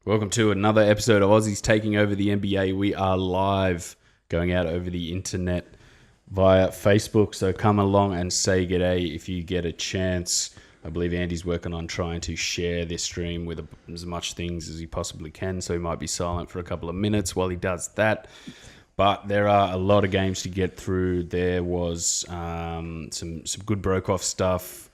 Welcome to another episode of Aussies Taking Over the NBA. We are live, going out over the internet via Facebook. So come along and say g'day if you get a chance. I believe Andy's working on trying to share this stream with as much things as he possibly can. So he might be silent for a couple of minutes while he does that. But there are a lot of games to get through. There was some good broke-off stuff.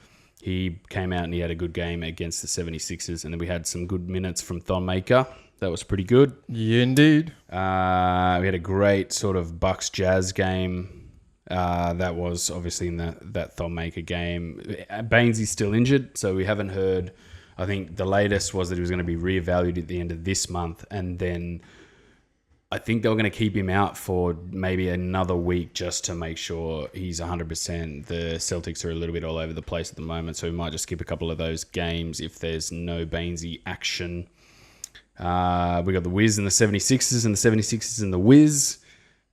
He came out and he had a good game against the 76ers. And then we had some good minutes from Thonmaker. That was pretty good. Yeah, indeed. We had a great sort of Bucks-Jazz game. That was obviously in that Thonmaker game. Bainesy's still injured, so we haven't heard. I think the latest was that he was going to be reevaluated at the end of this month. And then I think they were going to keep him out for maybe another week just to make sure he's 100%. The Celtics are a little bit all over the place at the moment, so we might just skip a couple of those games if there's no Bainesy action. We got the Wiz and the 76ers and the 76ers and the Wiz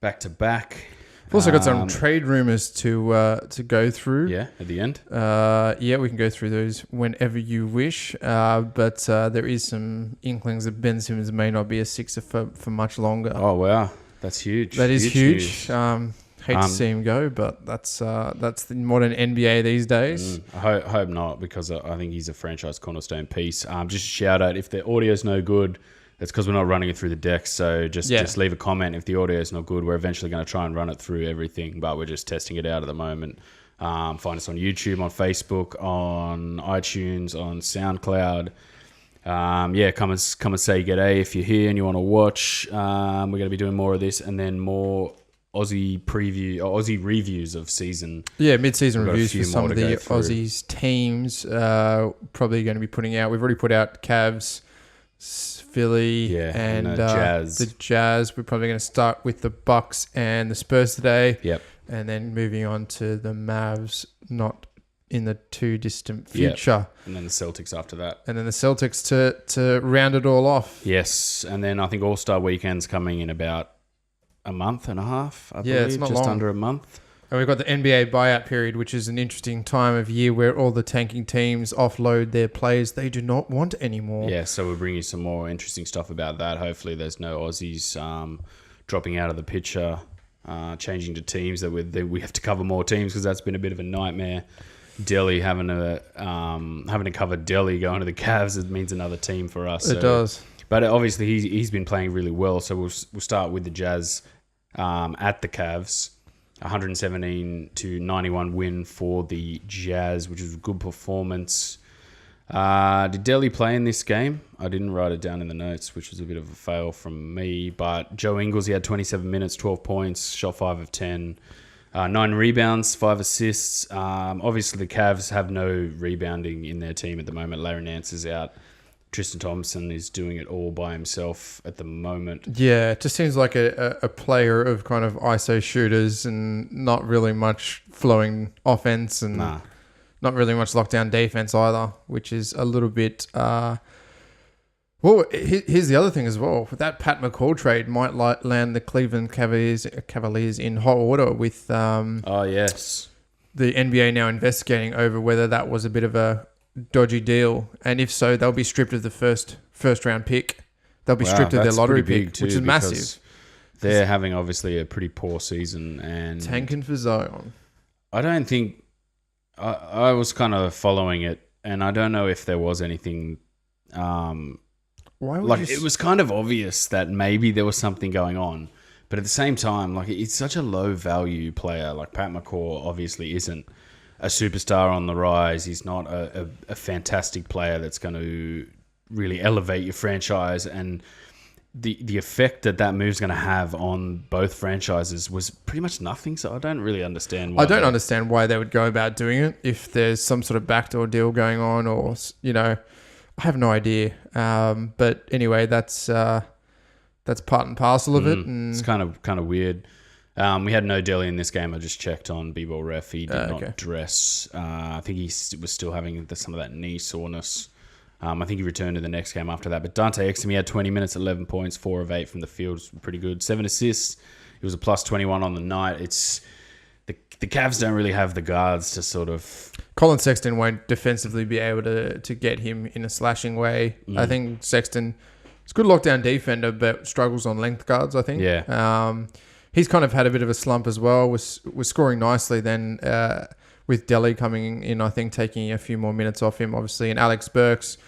back to back. We've also got some trade rumors to go through. Yeah, at the end. Yeah, we can go through those whenever you wish. But there is some inklings that Ben Simmons may not be a Sixer for much longer. Oh wow, that's huge. That is huge. Hate to see him go, but that's the modern NBA these days. I hope not, because I think he's a franchise cornerstone piece. Just a shout out if the audio's no good. It's because we're not running it through the decks, so just leave a comment if the audio is not good. We're eventually going to try and run it through everything, but we're just testing it out at the moment. Find us on YouTube, on Facebook, on iTunes, on SoundCloud. Come and say g'day if you're here and you want to watch. We're going to be doing more of this, and then more Aussie reviews of season. Yeah, mid-season reviews for some of the Aussies teams. Probably going to be putting out. We've already put out Cavs, Philly, and Jazz. The Jazz. We're probably going to start with the Bucks and the Spurs today. Yep. And then moving on to the Mavs, not in the too distant future. Yep. And then the Celtics after that. And then the Celtics to round it all off. Yes. And then I think All-Star Weekend's coming in about a month and a half, I believe. It's not just long. under a month. And we've got the NBA buyout period, which is an interesting time of year where all the tanking teams offload their players they do not want anymore. Yeah, so we'll bring you some more interesting stuff about that. Hopefully there's no Aussies dropping out of the picture, changing to teams that we have to cover more teams, because that's been a bit of a nightmare. Delhi having to cover Delhi going to the Cavs, it means another team for us. It does. But obviously he's been playing really well, so we'll start with the Jazz at the Cavs. 117-91 win for the Jazz, which is a good performance. Did Delhi play in this game? I didn't write it down in the notes, which was a bit of a fail from me. But Joe Ingles, he had 27 minutes, 12 points, shot 5 of 10, 9 rebounds, 5 assists. Obviously, the Cavs have no rebounding in their team at the moment. Larry Nance is out. Tristan Thompson is doing it all by himself at the moment. Yeah, it just seems like a player of kind of ISO shooters and not really much flowing offense and not really much lockdown defense either, which is a little bit... Well, here's the other thing as well. That Pat McCall trade might land the Cleveland Cavaliers in hot water with yes, the NBA now investigating over whether that was a bit of a dodgy deal, and if so, they'll be stripped of the first round pick. They'll be stripped of their lottery pick, which is massive. They're having obviously a pretty poor season and tanking for Zion. I don't think I was kind of following it, and I don't know if there was anything. It was kind of obvious that maybe there was something going on, but at the same time, like, it's such a low value player. Like Pat McCaw obviously isn't a superstar on the rise. He's not a fantastic player that's going to really elevate your franchise. And the effect that move's going to have on both franchises was pretty much nothing. So I don't really understand why. I don't understand why they would go about doing it if there's some sort of backdoor deal going on, or, I have no idea. But anyway, that's part and parcel of it. And it's kind of weird. We had no Delhi in this game. I just checked on B-Ball Ref. He did not dress. I think he was still having some of that knee soreness. I think he returned to the next game after that. But Dante Exum, he had 20 minutes, 11 points, 4 of 8 from the field. It was pretty good. 7 assists. It was a plus 21 on the night. It's the Cavs don't really have the guards to sort of... Colin Sexton won't defensively be able to get him in a slashing way. I think Sexton He's a good lockdown defender, but struggles on length guards, I think. Yeah. He's kind of had a bit of a slump as well. Was scoring nicely then with Delhi coming in, I think, taking a few more minutes off him, obviously. And Alex Burks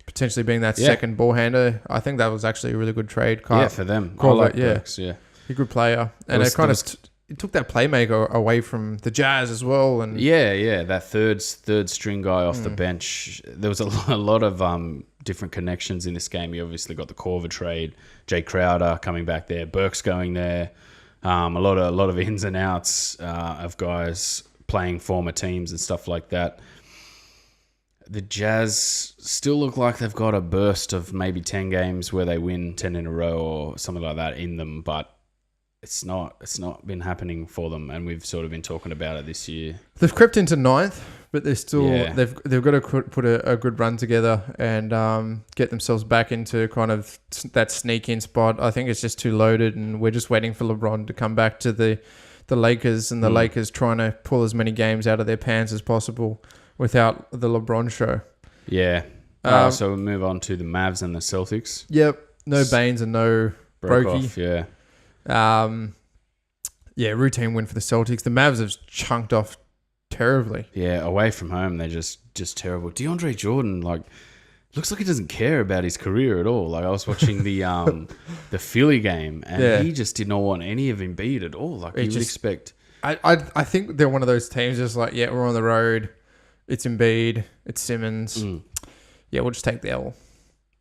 potentially being that second ball handler. I think that was actually a really good trade. For them. I like Burks, yeah. He's a good player. And it took that playmaker away from the Jazz as well. And that third string guy off the bench. There was a lot of different connections in this game. You obviously got the Korver trade, Jay Crowder coming back there, Burks going there. A lot of ins and outs of guys playing former teams and stuff like that. The Jazz still look like they've got a burst of maybe 10 games where they win 10 in a row or something like that in them, but it's not been happening for them, and we've sort of been talking about it this year. They've crept into ninth, but they're still they've got to put a good run together and get themselves back into kind of that sneak in spot. I think it's just too loaded, and we're just waiting for LeBron to come back to the Lakers, and the Lakers trying to pull as many games out of their pants as possible without the LeBron show. Yeah. So we'll move on to the Mavs and the Celtics. Yep. No Baines and no Brokey. Routine win for the Celtics. The Mavs have chunked off terribly. Yeah, away from home, they're just terrible. DeAndre Jordan, looks like he doesn't care about his career at all. I was watching the Philly game, and he just did not want any of Embiid at all. You would expect. I think they're one of those teams just we're on the road. It's Embiid. It's Simmons. Yeah, we'll just take the L.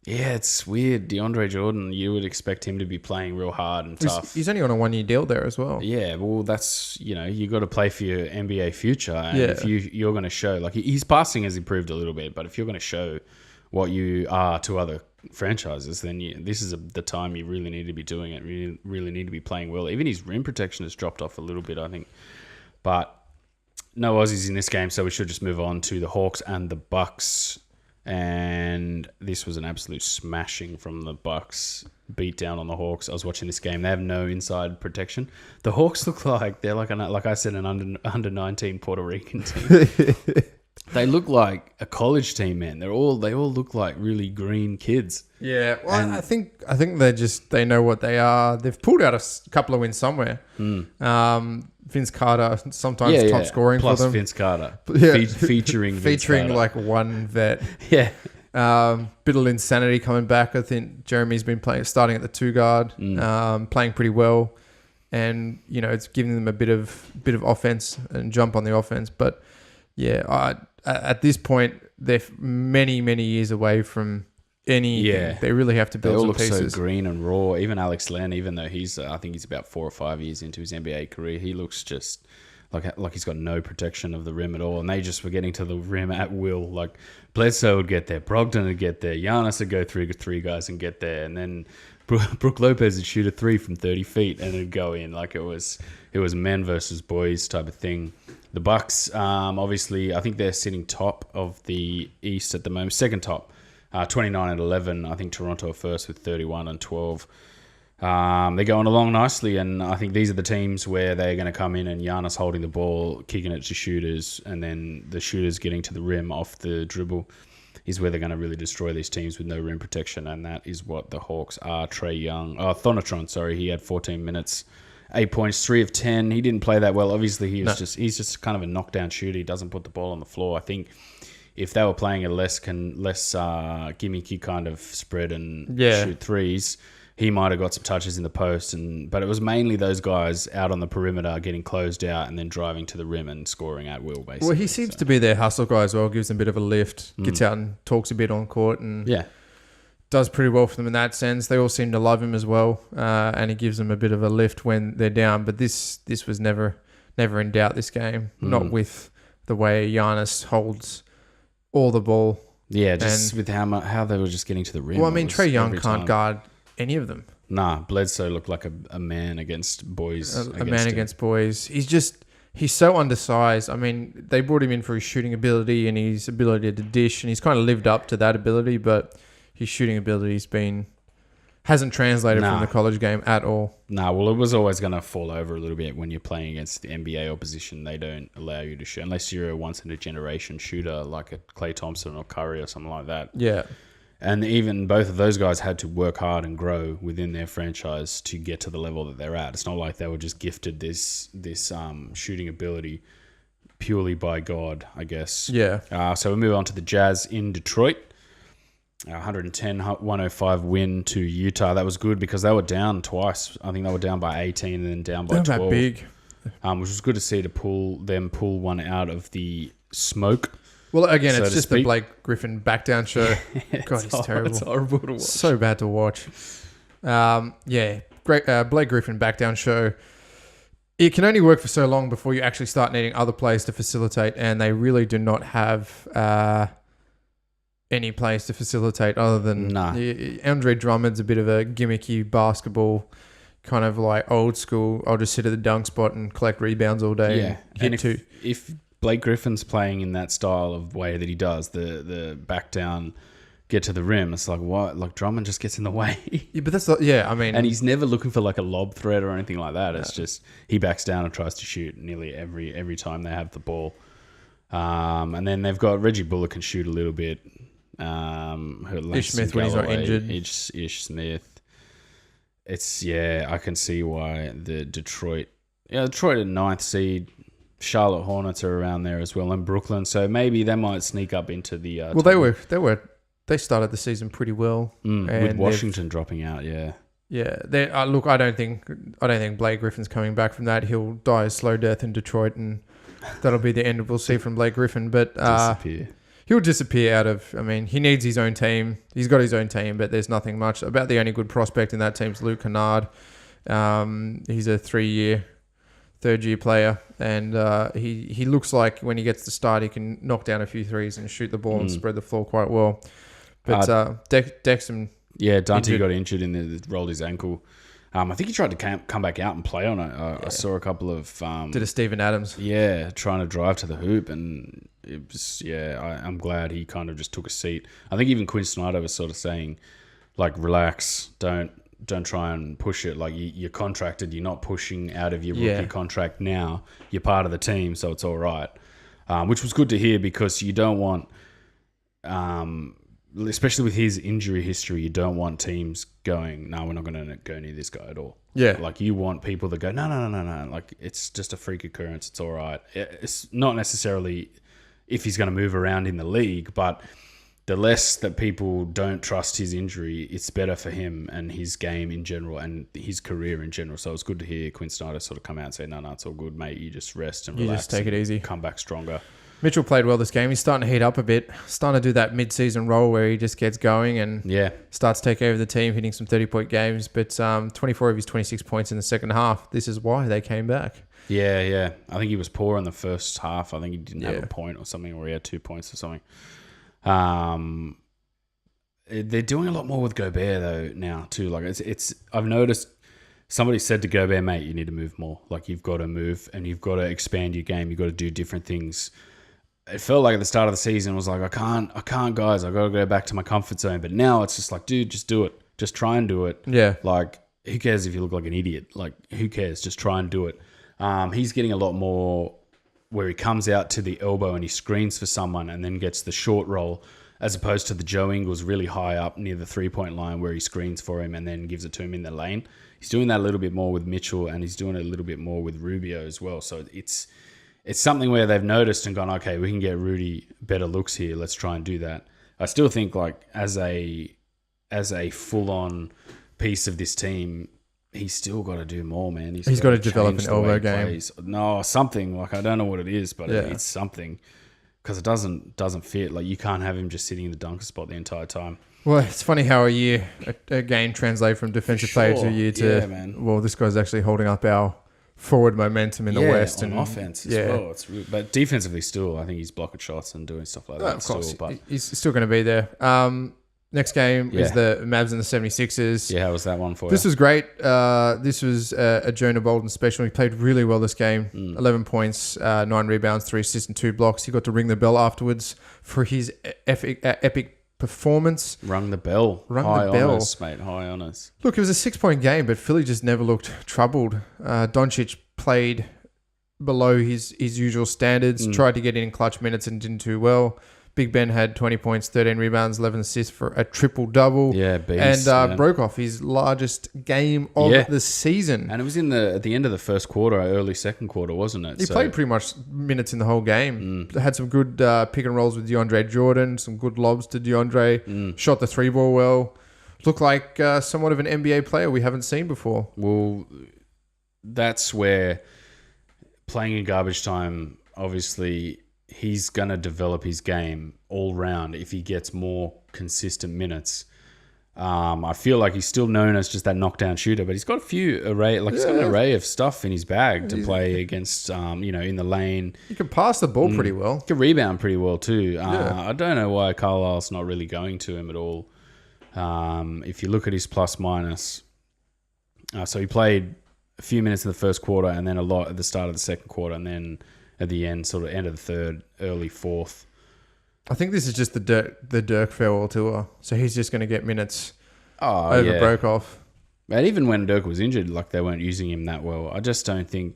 Yeah, it's weird. DeAndre Jordan, you would expect him to be playing real hard and tough. He's only on a 1-year deal there as well. Yeah, well, that's, you got to play for your NBA future. And if you're going to show, his passing has improved a little bit, but if you're going to show what you are to other franchises, then this is the time you really need to be doing it. Really need to be playing well. Even his rim protection has dropped off a little bit, I think. But no Aussies in this game, so we should just move on to the Hawks and the Bucks. And this was an absolute smashing from the Bucks. Beat down on the Hawks. I was watching this game. They have no inside protection. The Hawks look like they're like I said, an under 19 Puerto Rican team. They look like a college team, man. They all look like really green kids. Yeah, well, I think they know what they are. They've pulled out a couple of wins somewhere. Vince Carter sometimes top scoring plus for them. Vince Carter, featuring Vince featuring Carter. One vet. Yeah. Bit of insanity coming back. I think Jeremy's been starting at the 2 guard, playing pretty well, and it's giving them a bit of offense and jump on the offense. But at this point, they're many years away from anything. Yeah. They really have to build some pieces. They all look so green and raw. Even Alex Len, even though I think he's about 4 or 5 years into his NBA career, he looks just like he's got no protection of the rim at all. And they just were getting to the rim at will. Like Bledsoe would get there, Brogdon would get there, Giannis would go through 3 guys and get there, and then Brook Lopez would shoot a 3 from 30 feet and it'd go in. Like it was men versus boys type of thing. The Bucks, obviously, I think they're sitting top of the East at the moment, second top. 29 and 11. I think Toronto are first with 31 and 12. They're going along nicely, and I think these are the teams where they're going to come in and Giannis holding the ball, kicking it to shooters, and then the shooters getting to the rim off the dribble is where they're going to really destroy these teams with no rim protection, and that is what the Hawks are. Thonotron, he had 14 minutes, 8 points, 3 of 10. He didn't play that well. Obviously, he's just kind of a knockdown shooter. He doesn't put the ball on the floor. I think if they were playing a less gimmicky kind of spread and shoot threes, he might have got some touches in the post. But it was mainly those guys out on the perimeter getting closed out and then driving to the rim and scoring at will, basically. Well, he seems to be their hustle guy as well, gives them a bit of a lift, gets out and talks a bit on court and does pretty well for them in that sense. They all seem to love him as well, and he gives them a bit of a lift when they're down. But this was never in doubt, this game, not with the way Giannis holds all the ball. Yeah, just with how they were just getting to the rim. Well, I mean, Trae Young can't guard any of them. Nah, Bledsoe looked like a man against boys. Against boys. He's so undersized. I mean, they brought him in for his shooting ability and his ability to dish, and he's kind of lived up to that ability, but his shooting ability hasn't translated from the college game at all. Well, it was always going to fall over a little bit when you're playing against the NBA opposition. They don't allow you to shoot unless you're a once-in-a-generation shooter like a Klay Thompson or Curry or something like that. Yeah. And even both of those guys had to work hard and grow within their franchise to get to the level that they're at. It's not like they were just gifted this shooting ability purely by God, I guess. Yeah. So we move on to the Jazz in Detroit. 110-105 win to Utah. That was good because they were down twice. I think they were down by 18 and then down by 12. That big. Which was good to see to pull one out of the smoke. Well, again, so it's just the Blake Griffin back down show. God, he's terrible. It's horrible to watch. So bad to watch. Great Blake Griffin back down show. It can only work for so long before you actually start needing other players to facilitate, and they really do not have any players to facilitate other than Andre Drummond's a bit of a gimmicky basketball, kind of like old school. I'll just sit at the dunk spot and collect rebounds all day. Yeah, and if Blake Griffin's playing in that style of way that he does, the back down, get to the rim, it's like, what? Like Drummond just gets in the way. Yeah, but that's I mean, and he's never looking for like a lob threat or anything like that. It's just he backs down and tries to shoot nearly every time they have the ball. And then they've got Reggie Bullock can shoot a little bit. Ish Smith when he's not injured. Ish Smith. I can see why the Detroit at 9th seed. Charlotte Hornets are around there as well, and Brooklyn. So maybe they might sneak up into the. They started the season pretty well, with Washington dropping out. Yeah. Look, I don't think Blake Griffin's coming back from that. He'll die a slow death in Detroit, and that'll be the end we'll see from Blake Griffin. But disappear. He'll disappear out of. I mean, he needs his own team. He's got his own team, but there's nothing much about the only good prospect in that team's Luke Kennard. He's a 3-year. Third-year player, and he looks like when he gets the start, he can knock down a few threes and shoot the ball and spread the floor quite well. But Dexter... Yeah, Dante got injured and rolled his ankle. I think he tried to come back out and play on it. I saw a couple of... Did a Steven Adams. Yeah, trying to drive to the hoop, and it was... I'm glad he kind of just took a seat. I think even Quinn Snyder was sort of saying, like, relax, don't try and push it. Like you're contracted, you're not pushing out of your rookie contract now. You're part of the team, so it's all right. Which was good to hear because you don't want, especially with his injury history, you don't want teams going, no, we're not going to go near this guy at all. Yeah. Like you want people to go, no. Like it's just a freak occurrence. It's all right. It's not necessarily if he's going to move around in the league, but the less that people don't trust his injury, it's better for him and his game in general and his career in general. So it's good to hear Quinn Snyder sort of come out and say, no, it's all good, mate. You just rest and relax. You just take it easy. Come back stronger. Mitchell played well this game. He's starting to heat up a bit. Starting to do that mid-season role where he just gets going and starts to take over the team, hitting some 30-point games. But 24 of his 26 points in the second half. This is why they came back. Yeah. I think he was poor in the first half. I think he didn't have a point or something, or he had 2 points or something. They're doing a lot more with Gobert though now too. Like it's I've noticed somebody said to Gobert, mate, you need to move more. Like you've got to move and you've got to expand your game. You've got to do different things. It felt like at the start of the season it was like, I can't guys, I got to go back to my comfort zone. But now it's just like, dude, just do it. Just try and do it. Yeah. Like who cares if you look like an idiot? Like who cares? Just try and do it. He's getting a lot more where he comes out to the elbow and he screens for someone and then gets the short roll, as opposed to the Joe Ingles really high up near the 3-point line where he screens for him and then gives it to him in the lane. He's doing that a little bit more with Mitchell, and he's doing it a little bit more with Rubio as well. So it's something where they've noticed and gone, okay, we can get Rudy better looks here. Let's try and do that. I still think like as a full-on piece of this team, he's still got to do more, man. He's got to develop an elbow game. No, something. Like I don't know what it is, but it's something. Because it doesn't fit. Like you can't have him just sitting in the dunker spot the entire time. Well, it's funny how a game translates from defensive player to a year to well, this guy's actually holding up our forward momentum in the West on offense as well. But defensively, still, I think he's blocking shots and doing stuff like that. Of course, but he's still going to be there. Next game is the Mavs and the 76ers. Yeah, how was that one for you? This was great. This was a Jonah Bolden special. He played really well this game. 11 points, 9 rebounds, 3 assists and 2 blocks. He got to ring the bell afterwards for his epic performance. Rung the bell. High honours, mate. High honours. Look, it was a 6-point game, but Philly just never looked troubled. Doncic played below his usual standards, tried to get in clutch minutes and didn't do well. Big Ben had 20 points, 13 rebounds, 11 assists for a triple-double. Yeah, beast. And broke off his largest game of the season. And it was at the end of the first quarter, early second quarter, wasn't it? He played pretty much minutes in the whole game. Had some good pick and rolls with DeAndre Jordan, some good lobs to DeAndre. Shot the 3-ball well. Looked like somewhat of an NBA player we haven't seen before. Well, that's where playing in garbage time, obviously, he's going to develop his game all round if he gets more consistent minutes. I feel like he's still known as just that knockdown shooter, but he's got he's got an array of stuff in his bag to play against, in the lane. He can pass the ball pretty well. He can rebound pretty well too. I don't know why Carlisle's not really going to him at all. If you look at his plus minus, so he played a few minutes in the first quarter and then a lot at the start of the second quarter and then at the end, sort of end of the third, early fourth. I think this is just the Dirk farewell tour. So he's just going to get minutes over Brokoff. And even when Dirk was injured, like they weren't using him that well. I just don't think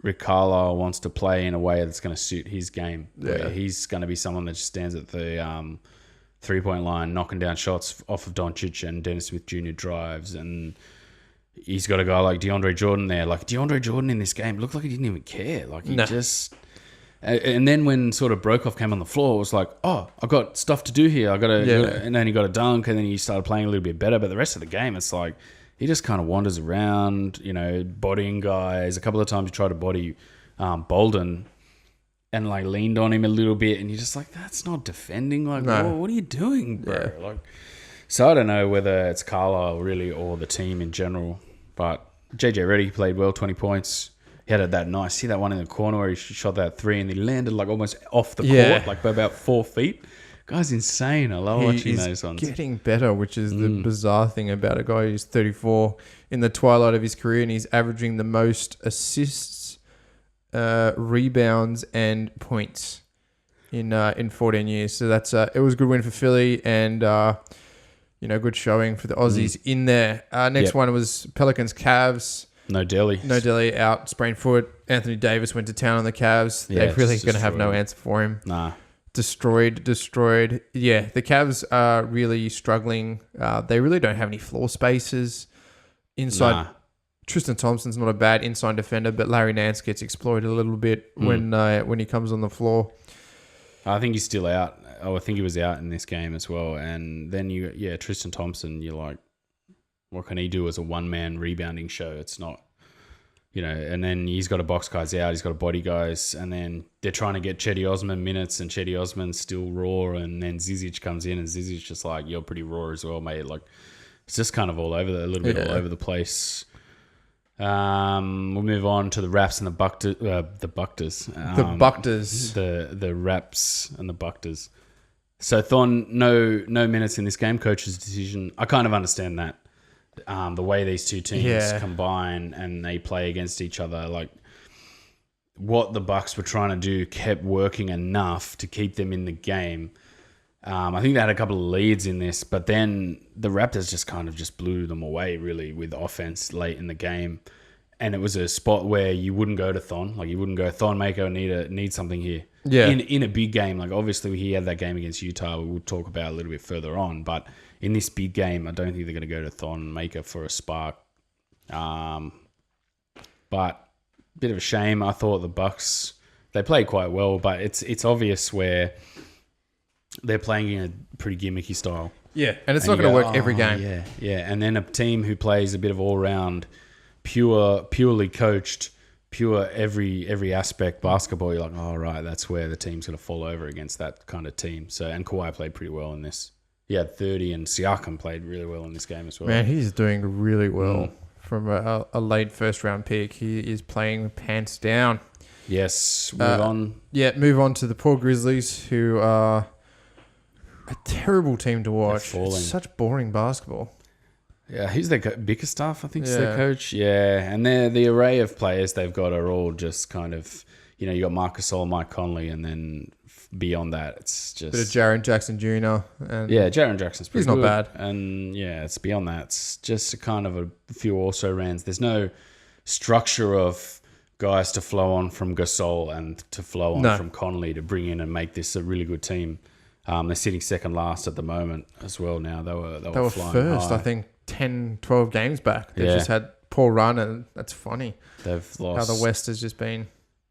Rick Carlisle wants to play in a way that's going to suit his game. Yeah. He's going to be someone that just stands at the three-point line, knocking down shots off of Doncic and Dennis Smith Jr. drives. And he's got a guy like DeAndre Jordan there. Like DeAndre Jordan in this game looked like he didn't even care. Like he just... And then when sort of Brokoff came on the floor, it was like, oh, I've got stuff to do here. And then he got a dunk and then he started playing a little bit better. But the rest of the game, it's like he just kind of wanders around, bodying guys. A couple of times he tried to body Bolden and like leaned on him a little bit. And you're just like, that's not defending. Like, what are you doing, bro? Yeah. So I don't know whether it's Carlisle really or the team in general. But JJ Redick played well, 20 points. He had that nice, see that one in the corner where he shot that three and he landed like almost off the court, like by about 4 feet. Guy's insane. I love watching those ones. He's getting better, which is the bizarre thing about a guy who's 34 in the twilight of his career, and he's averaging the most assists, rebounds, and points in 14 years. So that's it was a good win for Philly and good showing for the Aussies in there. Next one was Pelicans Cavs. No Delhi out, sprained foot. Anthony Davis went to town on the Cavs. They're really going to have no answer for him. Nah. Destroyed. Yeah, the Cavs are really struggling. They really don't have any floor spaces. Inside, Tristan Thompson's not a bad inside defender, but Larry Nance gets exploited a little bit when he comes on the floor. I think he's still out. I think he was out in this game as well. And then Tristan Thompson, you're like, what can he do as a one-man rebounding show? It's not, and then he's got to box guys out. He's got to body guys. And then they're trying to get Chetty Osman minutes and Chetty Osman's still raw. And then Zizic comes in and Zizic's just like, you're pretty raw as well, mate. Like, it's just kind of all over all over the place. We'll move on to the Raps and the Buckters. The Buckters. The Raps and the Buckters. So Thon, no minutes in this game. Coach's decision. I kind of understand that. The way these two teams combine and they play against each other, like what the Bucks were trying to do kept working enough to keep them in the game. I think they had a couple of leads in this, but then the Raptors just kind of just blew them away really with offense late in the game. And it was a spot where you wouldn't go to Thon. Like you wouldn't go, Thon Mako need something here. Yeah. In a big game. Like obviously he had that game against Utah we'll talk about a little bit further on. But in this big game, I don't think they're going to go to Thon Mako for a spark. But bit of a shame. I thought the Bucks, they played quite well, but it's obvious where they're playing in a pretty gimmicky style. Yeah, and it's not going to work every game. Yeah. And then a team who plays a bit of all-round, purely coached, pure every aspect basketball, you're like, oh, right, that's where the team's going to fall over against that kind of team. So, and Kawhi played pretty well in this. He had 30 and Siakam played really well in this game as well. Man, he's doing really well from a late first-round pick. He is playing pants down. Yes, move on. Yeah, move on to the poor Grizzlies, who are a terrible team to watch. It's such boring basketball. Yeah, who's their Bickerstaff, I think is their coach. Yeah, and the array of players they've got are all just kind of, you got Marc Gasol, Mike Conley, and then beyond that, it's just... Bit of Jaren Jackson Jr. And Jaren Jackson's pretty good. He's not bad. And it's beyond that. It's just a kind of a few also-rans. There's no structure of guys to flow on from Gasol and to flow on from Conley to bring in and make this a really good team. They're sitting second last at the moment as well now. They were flying first, high. I think, 10, 12 games back. They've Yeah. just had poor run, and that's funny. They've How lost the West has just been.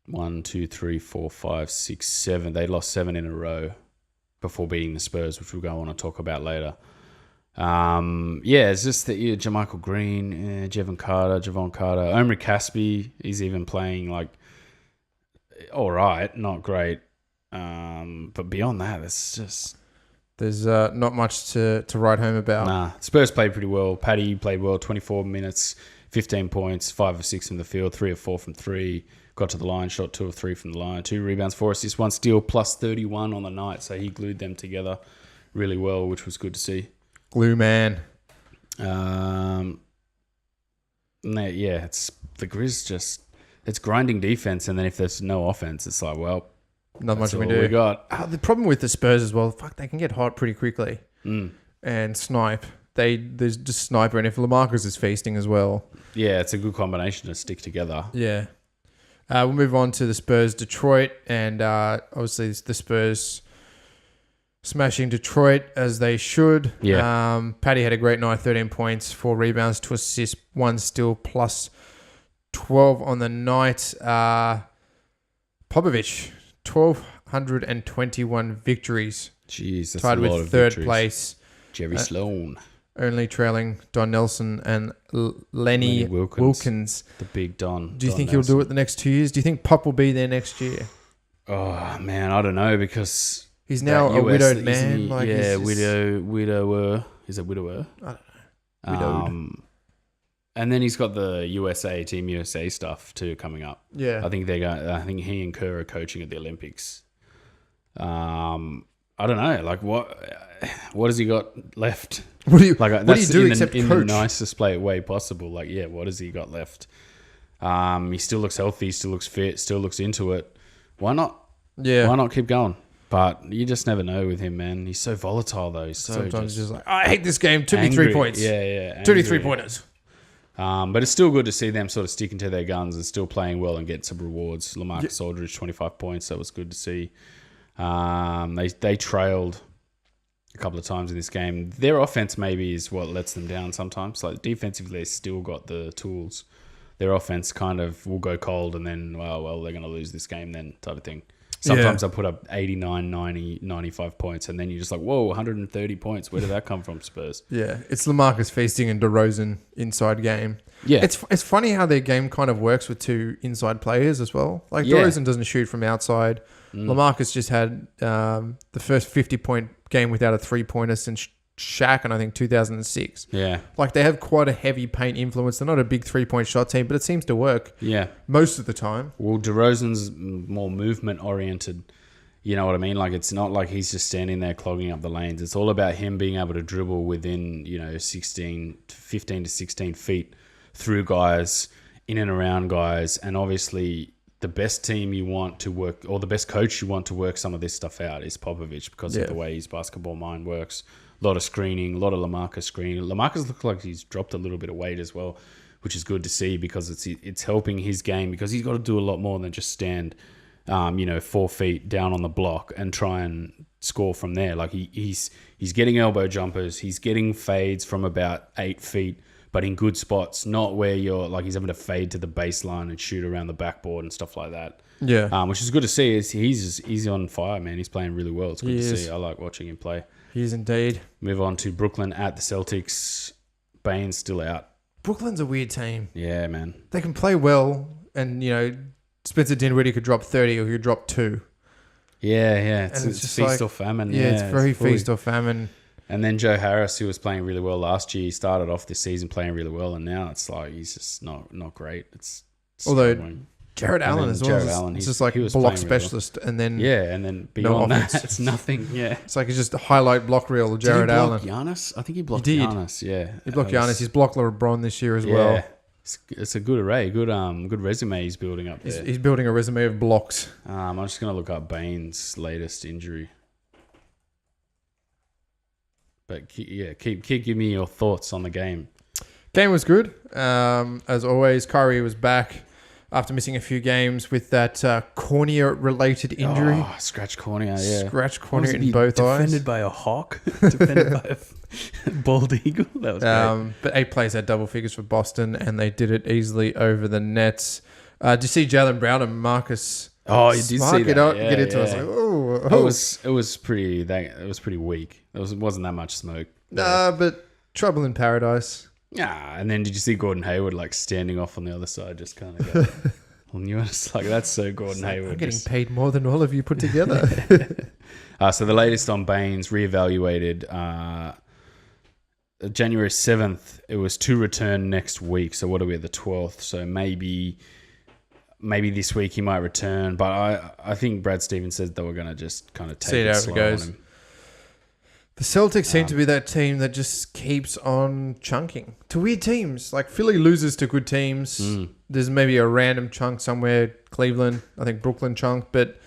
1, 2, 3, 4, 5, 6, 7. They lost 7 in a row before beating the Spurs, which we'll go on to talk about later. It's just that Jermichael Green, Javon Carter, Omri Caspi. He's even playing like all right, not great. But beyond that, it's just there's not much to write home about. Nah, Spurs played pretty well. Paddy played well, 24 minutes, 15 points, 5 of 6 from the field, 3 of 4 from 3. Got to the line, shot 2 of 3 from the line, 2 rebounds, 4 assists, 1 steal, plus 31 on the night. So he glued them together really well, which was good to see. Glue man. It's the Grizz it's grinding defense, and then if there's no offense, it's like, well, not much that's we all do. we got. The problem with the Spurs as well, they can get hot pretty quickly and snipe. There's just sniper, and if LaMarcus is feasting as well. Yeah, it's a good combination to stick together. Yeah. We'll move on to the Spurs Detroit, and obviously the Spurs smashing Detroit as they should. Yeah. Paddy had a great night, 13 points, 4 rebounds, 2 assists, 1 steal, plus 12 on the night. Popovich, 1,221 victories. Jeez, that's tied a lot with of third victories. place. Jerry Sloan. Only trailing Don Nelson and Lenny Wilkins. The big Don. Do you think he'll do it the next 2 years? Do you think Pop will be there next year? Oh, man, I don't know, because he's now a widowed man. Widower. Is it widower? I don't know. Widowed. And then he's got the Team USA stuff too coming up. Yeah. I think he and Kerr are coaching at the Olympics. I don't know. Like, what has he got left? What do you like? What That's do you do in except the coach? nicest way possible. Like, yeah, what has he got left? He still looks healthy. Still looks fit. Still looks into it. Why not? Yeah. Why not keep going? But you just never know with him, man. He's so volatile, though. He's Sometimes just like, I hate this game. 2 angry. 3 points. Yeah. 2 3 pointers. But it's still good to see them sort of sticking to their guns and still playing well and getting some rewards. LaMarcus Aldridge, 25 points. That was good to see. They trailed a couple of times in this game. Their offense maybe is what lets them down sometimes. Like, defensively, they still got the tools. Their offense kind of will go cold and then, well, they're going to lose this game then type of thing. Sometimes they'll put up 89, 90, 95 points, and then you're just like, whoa, 130 points. Where did that come from, Spurs? Yeah, it's LaMarcus feasting and DeRozan inside game. Yeah. It's funny how their game kind of works with 2 inside players as well. Like, DeRozan doesn't shoot from outside. LaMarcus just had the first 50-point game without a 3-pointer since Shaq, and I think 2006. Yeah. Like, they have quite a heavy paint influence. They're not a big 3-point shot team, but it seems to work. Yeah. Most of the time. Well, DeRozan's more movement oriented. You know what I mean? Like, it's not like he's just standing there clogging up the lanes. It's all about him being able to dribble within, 15 to 16 feet through guys, in and around guys. And obviously, the best team you want to work, or the best coach you want to work some of this stuff out is Popovich, because of the way his basketball mind works. A lot of screening, a lot of LaMarcus screening. LaMarcus looks like he's dropped a little bit of weight as well, which is good to see, because it's helping his game, because he's got to do a lot more than just stand, 4 feet down on the block and try and score from there. Like, he's getting elbow jumpers, he's getting fades from about 8 feet, but in good spots, not where you're like he's having to fade to the baseline and shoot around the backboard and stuff like that. Yeah, which is good to see. He's on fire, man. He's playing really well. It's good to see. I like watching him play. He is indeed. Move on to Brooklyn at the Celtics. Bane's still out. Brooklyn's a weird team. Yeah, man. They can play well, and Spencer Dinwiddie could drop 30 or he could drop 2. Yeah. It's just feast or famine. Yeah, it's very feast or famine. And then Joe Harris, who was playing really well last year, he started off this season playing really well, and now it's like he's just not great. Although struggling. Jared Allen as well. It's just like a block specialist, really well. and then beyond that, it's nothing. Yeah, it's like it's just a highlight block reel of Jared Allen. Did he block Giannis? I think he blocked Giannis. Yeah, he blocked Giannis. He's blocked LeBron this year as well. It's a good array, good resume he's building up there. He's building a resume of blocks. I'm just gonna look up Bane's latest injury. But keep give me your thoughts on the game. Game was good. As always, Kyrie was back. after missing a few games with that cornea-related injury. Oh, scratch cornea, yeah. Scratch cornea in both eyes. Defended by a hawk? Defended by a bald eagle? That was great. But 8 players had double figures for Boston, and they did it easily over the Nets. Did you see Jaylen Brown and Marcus? Oh, you did see that. Get into it. Like, It was pretty weak. It wasn't that much smoke. But trouble in paradise. Yeah, and then did you see Gordon Hayward like standing off on the other side, just kind of going on you? It's like, that's so Gordon Hayward. I'm getting paid more than all of you put together. So the latest on Baines reevaluated January 7th. It was to return next week. So what are we at the 12th? So maybe this week he might return. But I think Brad Stevens said they were going to just kind of take it slow on him. The Celtics seem to be that team that just keeps on chunking to weird teams. Like Philly loses to good teams. There's maybe a random chunk somewhere. Cleveland, I think Brooklyn chunk, but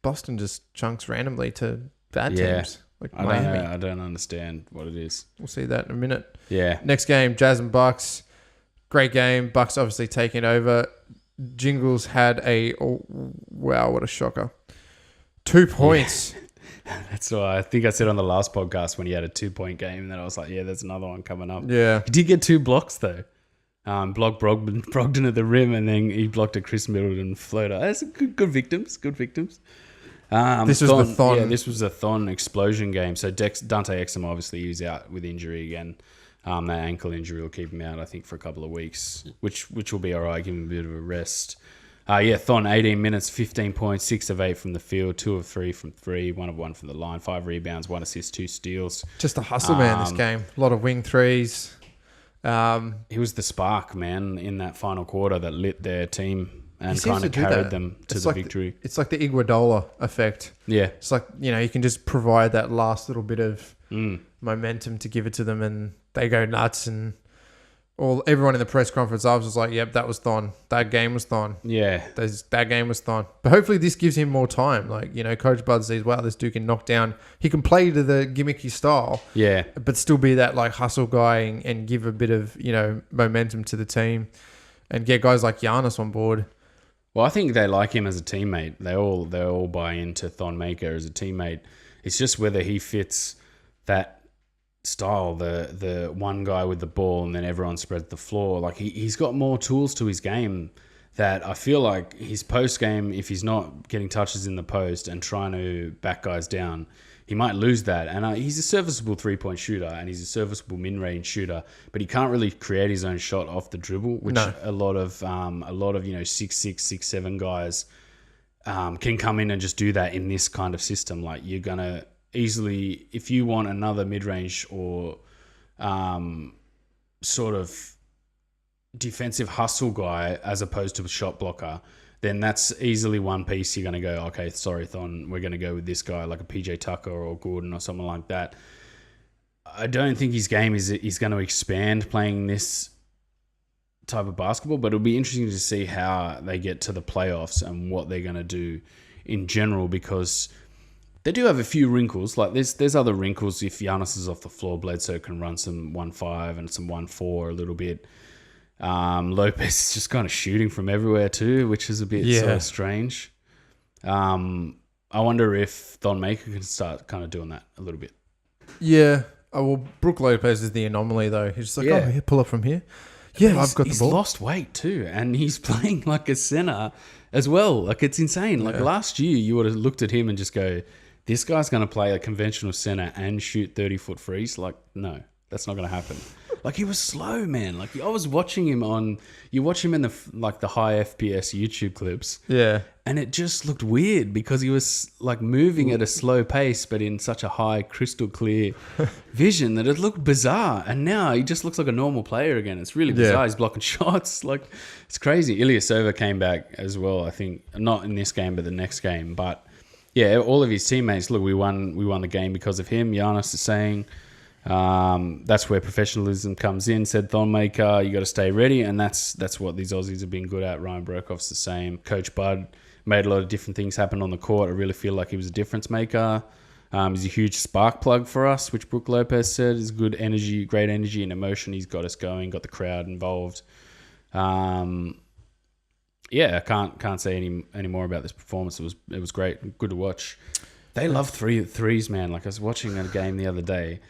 Boston just chunks randomly to bad teams. Like Miami. I don't understand what it is. We'll see that in a minute. Yeah. Next game, Jazz and Bucks. Great game. Bucks obviously taking over. Jingles had wow, what a shocker. 2 points. Yeah. That's why I think I said on the last podcast when he had a 2-point game, and then I was like, yeah, there's another one coming up. Yeah. He did get 2 blocks, though. Blocked Brogdon at the rim, and then he blocked a Chris Middleton floater. That's good victims. Good victims. This was the Thon. Yeah, this was a Thon explosion game. So Dante Exum, obviously, he's out with injury again. That ankle injury will keep him out, I think, for a couple of weeks, which will be all right, give him a bit of a rest. Thon, 18 minutes, 15 points, 6 of 8 from the field, 2 of 3 from 3, 1 of 1 from the line, 5 rebounds, 1 assist, 2 steals. Just a hustle, man, this game. A lot of wing threes. He was the spark, man, in that final quarter that lit their team and kind of carried them to the victory. It's like the Iguodala effect. Yeah. It's like, you can just provide that last little bit of momentum to give it to them, and they go nuts, and everyone in the press conference I was just like, yep, that was Thon. That game was Thon. Yeah. That game was Thon. But hopefully this gives him more time. Like, Coach Bud sees, wow, this dude can knock down. He can play to the gimmicky style. Yeah. But still be that like hustle guy and give a bit of, momentum to the team and get guys like Giannis on board. Well, I think they like him as a teammate. They all buy into Thon Maker as a teammate. It's just whether he fits that style, the one guy with the ball and then everyone spreads the floor. Like he's got more tools to his game that I feel like his post game, if he's not getting touches in the post and trying to back guys down, he might lose that. And he's a serviceable 3-point shooter and he's a serviceable mid-range shooter, but he can't really create his own shot off the dribble, which a lot of 6'6", 6'7" guys can come in and just do that in this kind of system. Like you're gonna easily, if you want another mid-range or sort of defensive hustle guy as opposed to a shot blocker, then that's easily one piece you're going to go, okay, sorry, Thon, we're going to go with this guy like a PJ Tucker or Gordon or someone like that. I don't think his game is going to expand playing this type of basketball, but it'll be interesting to see how they get to the playoffs and what they're going to do in general, because they do have a few wrinkles. Like there's other wrinkles if Giannis is off the floor. Bledsoe can run some 1-5 and some 1-4 a little bit. Lopez is just kind of shooting from everywhere too, which is a bit sort of strange. I wonder if Thon Maker can start kind of doing that a little bit. Yeah. Oh, well, Brook Lopez is the anomaly though. He's just like, here, pull up from here. Yeah, I've got the ball. He's lost weight too, and he's playing like a center as well. Like it's insane. Like last year, you would have looked at him and just go, this guy's going to play a conventional center and shoot 30-foot frees. Like, no, that's not going to happen. Like he was slow, man. Like I was watching him you watch him in the high FPS YouTube clips. Yeah. And it just looked weird because he was like moving at a slow pace, but in such a high crystal clear vision that it looked bizarre. And now he just looks like a normal player again. It's really bizarre. Yeah. He's blocking shots. Like it's crazy. Ilyasova came back as well. I think not in this game, but the next game. But yeah, all of his teammates, look, we won the game because of him. Giannis is saying, that's where professionalism comes in, said Thon Maker. You got to stay ready, and that's what these Aussies have been good at. Ryan Brokoff's the same. Coach Bud made a lot of different things happen on the court. I really feel like he was a difference maker. He's a huge spark plug for us, which Brook Lopez said is good energy, great energy and emotion. He's got us going, got the crowd involved. yeah, I can't say any more about this performance. It was great, good to watch. They love threes, man. Like I was watching a game the other day,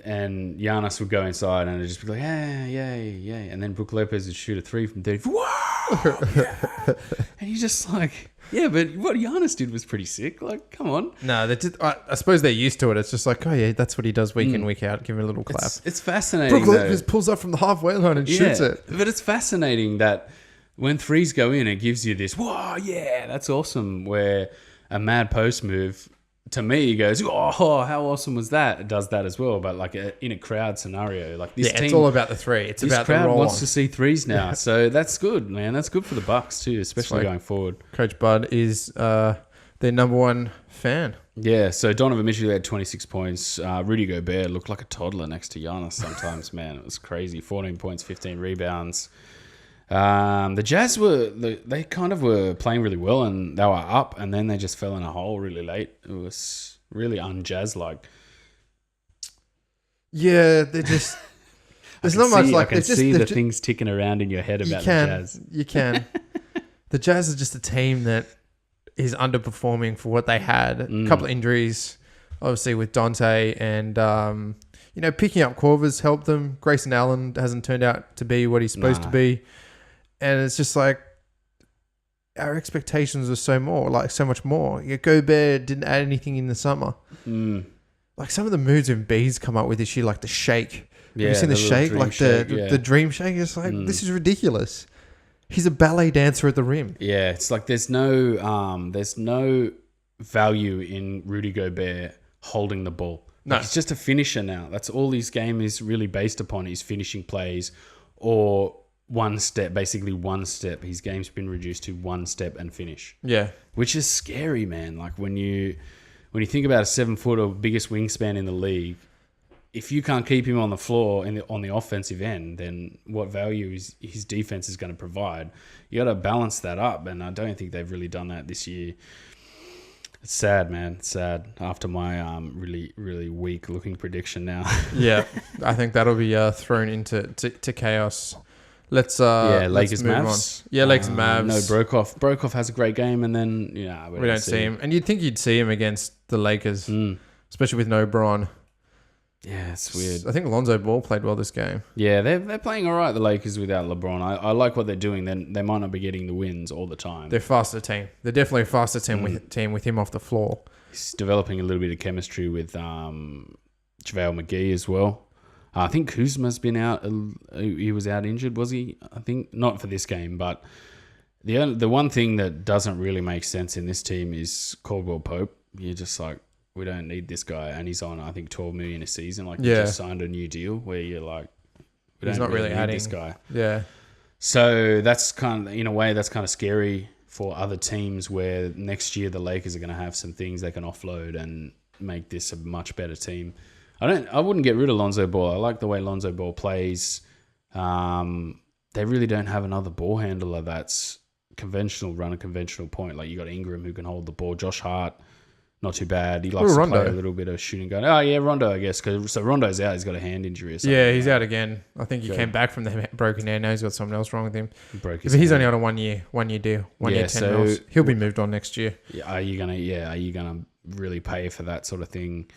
and Giannis would go inside and it'd just be like, yeah, yay, and then Brook Lopez would shoot a 3 from 30. Whoa, yeah. And you're just like, yeah, but what Giannis did was pretty sick. Like, come on. No, I suppose they're used to it. It's just like, oh yeah, that's what he does week in, week out. Give him a little clap. It's fascinating. Brook Lopez pulls up from the halfway line and shoots it. But it's fascinating that when threes go in, it gives you this, whoa, yeah, that's awesome. Where a mad post move, to me, goes, oh, how awesome was that? It does that as well, but like in a crowd scenario, like this team, it's all about the three. It's about the roll. This crowd wants to see threes now, so that's good, man. That's good for the Bucks too, especially going forward. Coach Bud is their number one fan. Yeah, so Donovan Mitchell had 26 points. Rudy Gobert looked like a toddler next to Giannis sometimes, man. It was crazy. 14 points, 15 rebounds. The Jazz they kind of were playing really well and they were up, and then they just fell in a hole really late. It was really un-Jazz-like. Yeah, they're just... There's not much like... I can see the things ticking around in your head about the Jazz. You can. The Jazz are just a team that is underperforming for what they had. A couple of injuries, obviously, with Dante, and picking up Korver's helped them. Grayson Allen hasn't turned out to be what he's supposed to be. And it's just like our expectations are so much more. Gobert didn't add anything in the summer. Like some of the moves Embiid's come up with this year, like the shake. Yeah, have you seen the shake? Like the dream shake? It's like, this is ridiculous. He's a ballet dancer at the rim. Yeah, it's like there's no value in Rudy Gobert holding the ball. No. Like, he's just a finisher now. That's all his game is really based upon, is finishing plays or one step. His game's been reduced to one step and finish. Yeah. Which is scary, man. Like when you think about a 7-foot or biggest wingspan in the league, if you can't keep him on the floor on the offensive end, then what value is his defense is going to provide? You got to balance that up, and I don't think they've really done that this year. It's sad, man. It's sad after my really, really weak looking prediction now. Yeah, I think that'll be thrown into chaos. Lakers Mavs. Yeah, Lakers and Mavs. No, Brokoff has a great game, and then we don't see him. And you'd think you'd see him against the Lakers, especially with no Bron. Yeah, it's weird. I think Lonzo Ball played well this game. Yeah, they're playing all right, the Lakers, without LeBron. I like what they're doing. They might not be getting the wins all the time. They're a faster team. They're definitely a faster team with him off the floor. He's developing a little bit of chemistry with JaVale McGee as well. I think Kuzma's been out. He was out injured, was he? I think not for this game, but the one thing that doesn't really make sense in this team is Caldwell Pope. You're just like, we don't need this guy, and he's on, I think, $12 million a season. Like, you just signed a new deal where you're like, he's not really adding this guy. Yeah. So that's kind of, in a way, that's kind of scary for other teams, where next year the Lakers are going to have some things they can offload and make this a much better team. I wouldn't get rid of Lonzo Ball. I like the way Lonzo Ball plays. They really don't have another ball handler that's conventional, run a conventional point. Like, you got Ingram who can hold the ball. Josh Hart, not too bad. He likes to play a little bit of shooting guard. Oh, yeah, Rondo, I guess. So Rondo's out. He's got a hand injury or something. Yeah, he's out again. I think he came back from the broken hand. Now he's got something else wrong with him. But he's only on a one year deal. 1 year, 10 mils. He'll be moved on next year. Yeah, are you gonna really pay for that sort of thing?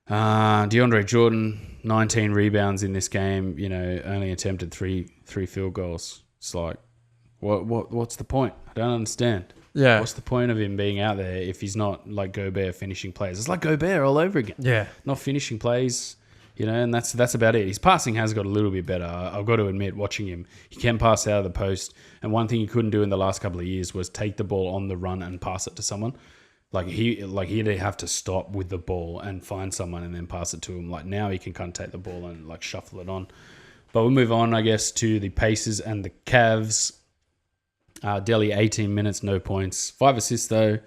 DeAndre Jordan, 19 rebounds in this game. Only attempted three field goals. It's like, what's the point? I don't understand. Yeah. What's the point of him being out there if he's not like Gobert finishing plays? It's like Gobert all over again. Yeah. Not finishing plays, and that's about it. His passing has got a little bit better. I've got to admit, watching him, he can pass out of the post. And one thing he couldn't do in the last couple of years was take the ball on the run and pass it to someone. He'd have to stop with the ball and find someone and then pass it to him. Like, now he can kind of take the ball and like shuffle it on. But we'll move on, I guess, to the Pacers and the Cavs. Delhi, 18 minutes, no points. 5 assists, though.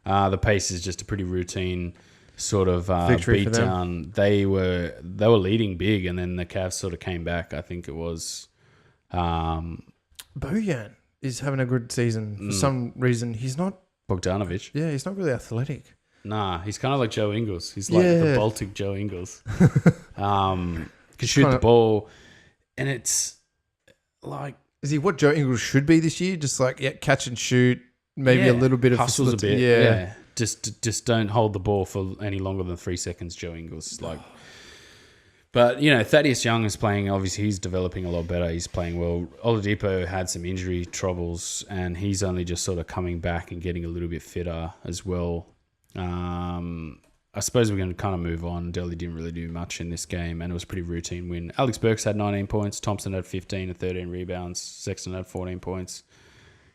The Pacers, just a pretty routine sort of beat down. They were leading big, and then the Cavs sort of came back. I think it was... Bojan is having a good season. For some reason, he's not... Bogdanovic. Yeah, he's not really athletic. Nah, he's kind of like Joe Ingles. He's like the Baltic Joe Ingles. Can shoot the ball. And it's like, Is he what Joe Ingles should be this year? Just like catch and shoot, maybe a little bit of hustles a bit. Yeah. Just don't hold the ball for any longer than 3 seconds, Joe Ingles. But Thaddeus Young is playing. Obviously, he's developing a lot better. He's playing well. Oladipo had some injury troubles, and he's only just sort of coming back and getting a little bit fitter as well. I suppose we're going to kind of move on. Delhi didn't really do much in this game, and it was a pretty routine win. Alex Burks had 19 points. Thompson had 15 and 13 rebounds. Sexton had 14 points.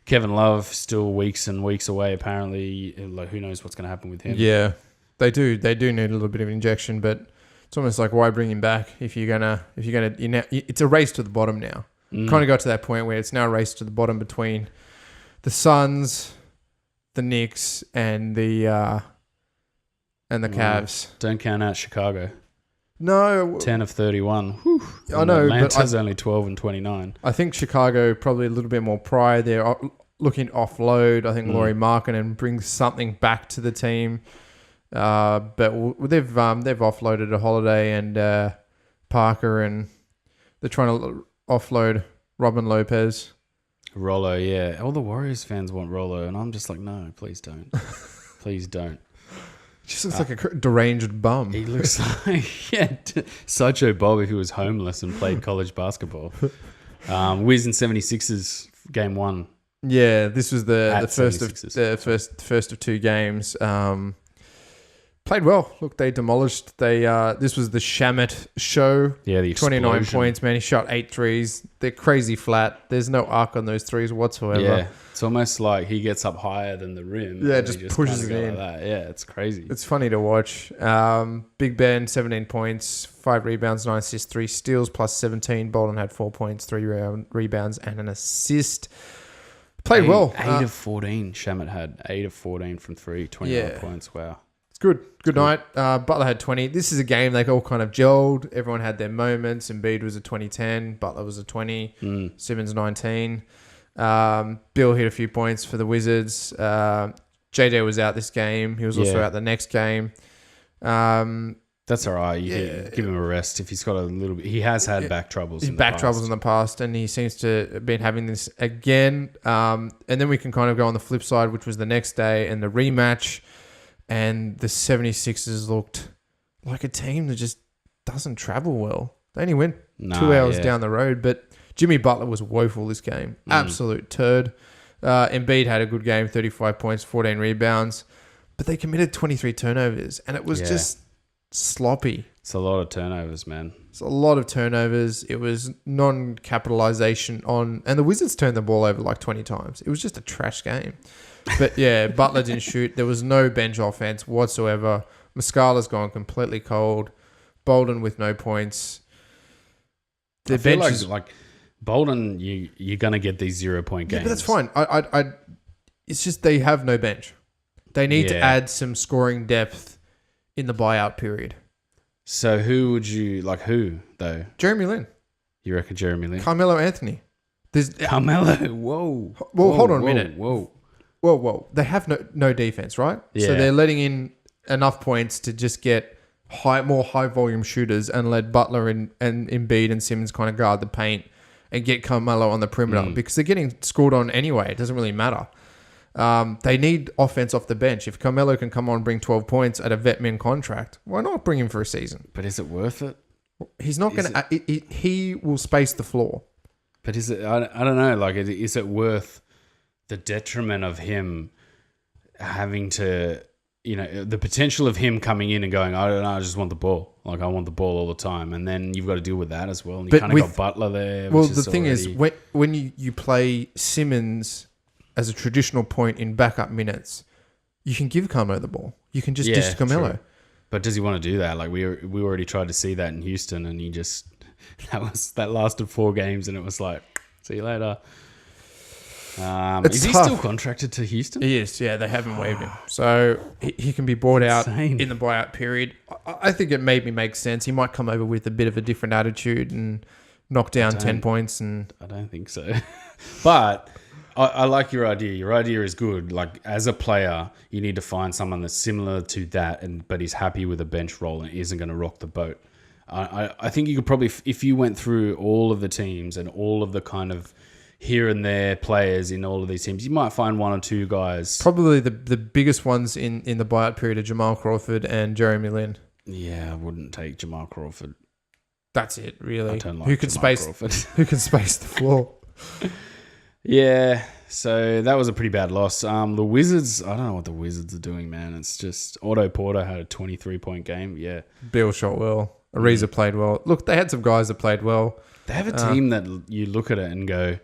Kevin Love still weeks and weeks away. Apparently, who knows what's going to happen with him? Yeah, they do. They do need a little bit of injection, but it's almost like why bring him back if you're gonna. It's a race to the bottom now. Kind of got to that point where it's now a race to the bottom between the Suns, the Knicks, and the Cavs. Don't count out Chicago. No. 10 of 31. Whew. I know, Atlanta's only 12 and 29. I think Chicago probably a little bit more pride. They're looking to offload. I think Lauri Markkanen brings something back to the team. But they've offloaded a Holiday and Parker, and they're trying to offload Robin Lopez. Rollo, yeah. All the Warriors fans want Rollo, and I'm just like, no, please don't. Please don't. Just looks like a deranged bum. He looks like, Sideshow Bob if he was homeless and played college basketball. Wiz and 76ers game 1. Yeah, this was the first of 2 games. Played well. Look, they demolished. This was the Shamet show. Yeah, the 29 points, man. He shot 8 threes. They're crazy flat. There's no arc on those threes whatsoever. Yeah, it's almost like he gets up higher than the rim. Yeah, just pushes it in. Like that. Yeah, it's crazy. It's funny to watch. Big Ben, 17 points, 5 rebounds, 9 assists, 3 steals, plus 17. Bolden had 4 points, 3 rebounds, and an assist. Played well. 8 of 14. Shamet had 8 of 14 from 3, 21 points. Wow. Good night. Butler had 20. This is a game they all kind of gelled. Everyone had their moments. Embiid was a 20-10. Butler was a 20. Simmons 19. Bill hit a few points for the Wizards. JJ was out this game. He was also out the next game. That's all right. You can give him a rest if he's got a little bit. He has had back troubles. He's back troubles in the past, and he seems to have been having this again. And then we can kind of go on the flip side, which was the next day and the rematch. And the 76ers looked like a team that just doesn't travel well. They only went 2 hours down the road, but Jimmy Butler was woeful this game. Absolute turd. Embiid had a good game, 35 points, 14 rebounds, but they committed 23 turnovers, and it was just sloppy. It's a lot of turnovers, man. It's a lot of turnovers. It was non-capitalization on... And the Wizards turned the ball over like 20 times. It was just a trash game. But yeah, Butler didn't shoot. There was no bench offense whatsoever. Muscala's gone completely cold. Bolden with no points. The bench is like Bolden. You're gonna get these 0-point games. Yeah, but that's fine. I it's just they have no bench. They need to add some scoring depth in the buyout period. So who would you like? Who though? Jeremy Lin. You reckon Jeremy Lin? Carmelo Anthony. There's Carmelo. Whoa. Well, hold on a minute. Whoa. They have no defense, right? Yeah. So they're letting in enough points to just get more high volume shooters and let Butler and Embiid and Simmons kind of guard the paint and get Carmelo on the perimeter because they're getting scored on anyway. It doesn't really matter. They need offense off the bench. If Carmelo can come on and bring 12 points at a vet min contract, why not bring him for a season? But is it worth it? He's not going to... He will space the floor. But is it... I don't know. Like, is it worth the detriment of him having to... You know, the potential of him coming in and going, I don't know, I just want the ball. Like, I want the ball all the time. And then you've got to deal with that as well. And you kind of got Butler there. Well, the thing is, when you play Simmons as a traditional point in backup minutes, you can give Carmelo the ball. You can just dish to Carmelo. True. But does he want to do that? Like, we already tried to see that in Houston, and he just... That lasted 4 games, and it was like, see you later. Is he still contracted to Houston? He is, yeah. They haven't waived him. So he can be bought out in the buyout period. I think it maybe makes sense. He might come over with a bit of a different attitude and knock down 10 points. And I don't think so. But I like your idea. Your idea is good. Like, as a player, you need to find someone that's similar to that, but he's happy with a bench role and isn't going to rock the boat. I think you could probably, if you went through all of the teams and all of the kind of here and there players in all of these teams. You might find one or two guys. Probably the biggest ones in the buyout period are Jamal Crawford and Jeremy Lin. Yeah, I wouldn't take Jamal Crawford. That's it, really. I don't like who can Jamal space Crawford. Who can space the floor? Yeah, so that was a pretty bad loss. The Wizards, I don't know what the Wizards are doing, man. It's just Otto Porter had a 23-point game. Yeah, Bill shot well. Ariza played well. Look, they had some guys that played well. They have a team that you look at it and go,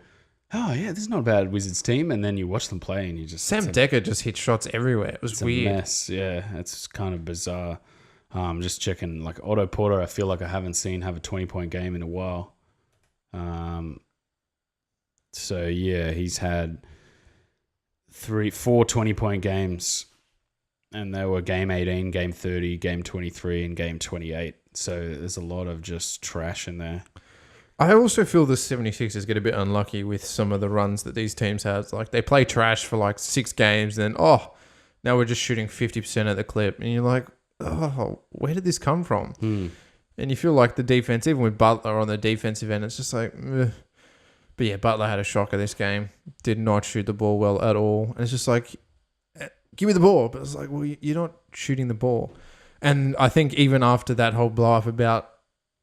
oh, yeah, this is not a bad Wizards team. And then you watch them play and you just... Sam Dekker just hit shots everywhere. It was weird. It's a mess, yeah. It's kind of bizarre. Just checking, like Otto Porter, I feel like I haven't seen have a 20-point game in a while. So, yeah, he's had 4 20-point games. And they were game 18, game 30, game 23, and game 28. So there's a lot of just trash in there. I also feel the 76ers get a bit unlucky with some of the runs that these teams have. Like they play trash for like 6 games, and then now we're just shooting 50% of the clip, and you're like, oh, where did this come from? And you feel like the defense, even with Butler on the defensive end, it's just like, ugh. But yeah, Butler had a shocker this game. Did not shoot the ball well at all, and it's just like, give me the ball. But it's like, well, you're not shooting the ball. And I think even after that whole blow up about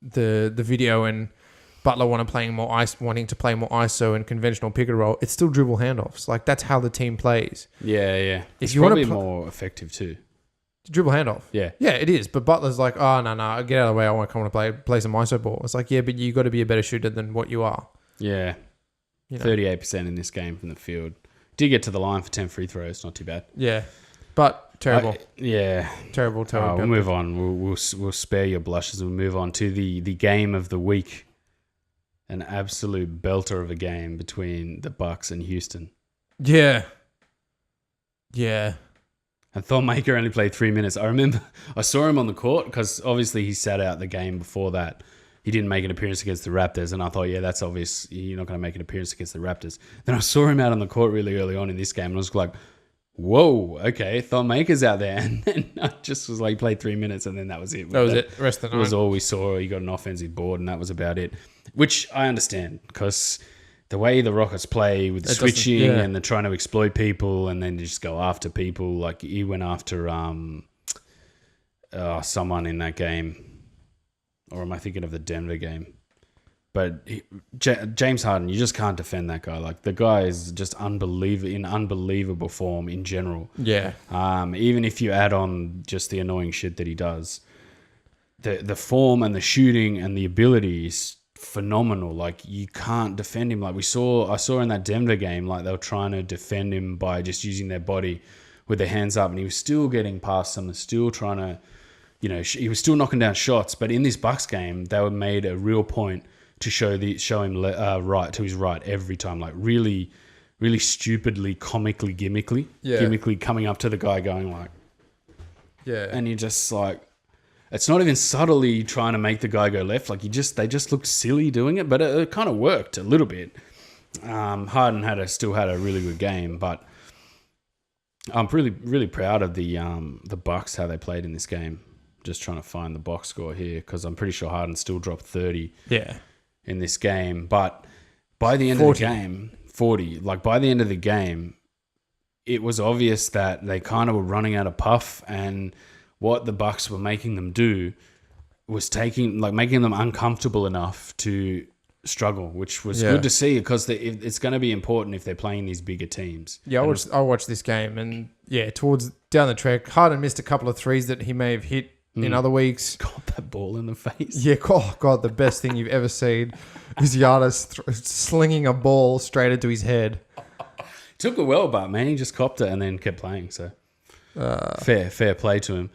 the video and Butler wanting to play more ISO and conventional pick and roll, it's still dribble handoffs. Like that's how the team plays. Yeah. If you probably more effective too. Dribble handoff. Yeah, it is. But Butler's like, oh no, get out of the way. I want to come and play some ISO ball. It's like, yeah, but you got to be a better shooter than what you are. Yeah, 38% in this game from the field. Did get to the line for 10 free throws. Not too bad. Yeah, but terrible. Terrible. We'll move on. We'll spare your blushes. We'll move on to the game of the week. An absolute belter of a game between the Bucks and Houston. Yeah. And Thonmaker only played 3 minutes. I remember I saw him on the court because obviously he sat out the game before that. He didn't make an appearance against the Raptors, and I thought, yeah, that's obvious. You're not going to make an appearance against the Raptors. Then I saw him out on the court really early on in this game, and I was like, whoa, okay, Thonmaker's out there. And then I just was like, he played 3 minutes, and then that was it. That was it. Rest of the night. That was all we saw. He got an offensive board, and that was about it. Which I understand, because the way the Rockets play with the switching and they're trying to exploit people and then just go after people, like he went after someone in that game. Or am I thinking of the Denver game? But James Harden, you just can't defend that guy. Like the guy is just unbelievable form in general. Yeah. Even if you add on just the annoying shit that he does, the form and the shooting and the ability is phenomenal. Like you can't defend him. Like I saw in that Denver game, like they were trying to defend him by just using their body with their hands up, and he was still getting past them and still trying to. He was still knocking down shots, but in this Bucks game, they made a real point to show him right to his right every time, like really, really stupidly, comically, gimmickly coming up to the guy, going like, and you're just like, it's not even subtly trying to make the guy go left, like they just looked silly doing it, but it kind of worked a little bit. Harden still had a really good game, but I'm really, really proud of the Bucks how they played in this game. Just trying to find the box score here because I'm pretty sure Harden still dropped 30 in this game. But by the end of the game, 40. Like by the end of the game, it was obvious that they kind of were running out of puff, and what the Bucks were making them do was making them uncomfortable enough to struggle, which was good to see because it's going to be important if they're playing these bigger teams. Yeah, I watched this game, and towards down the track, Harden missed a couple of threes that he may have hit in other weeks. Got that ball in the face. Yeah, oh God, the best thing you've ever seen is Giannis slinging a ball straight into his head. Took it well, but man, he just copped it and then kept playing. So fair play to him.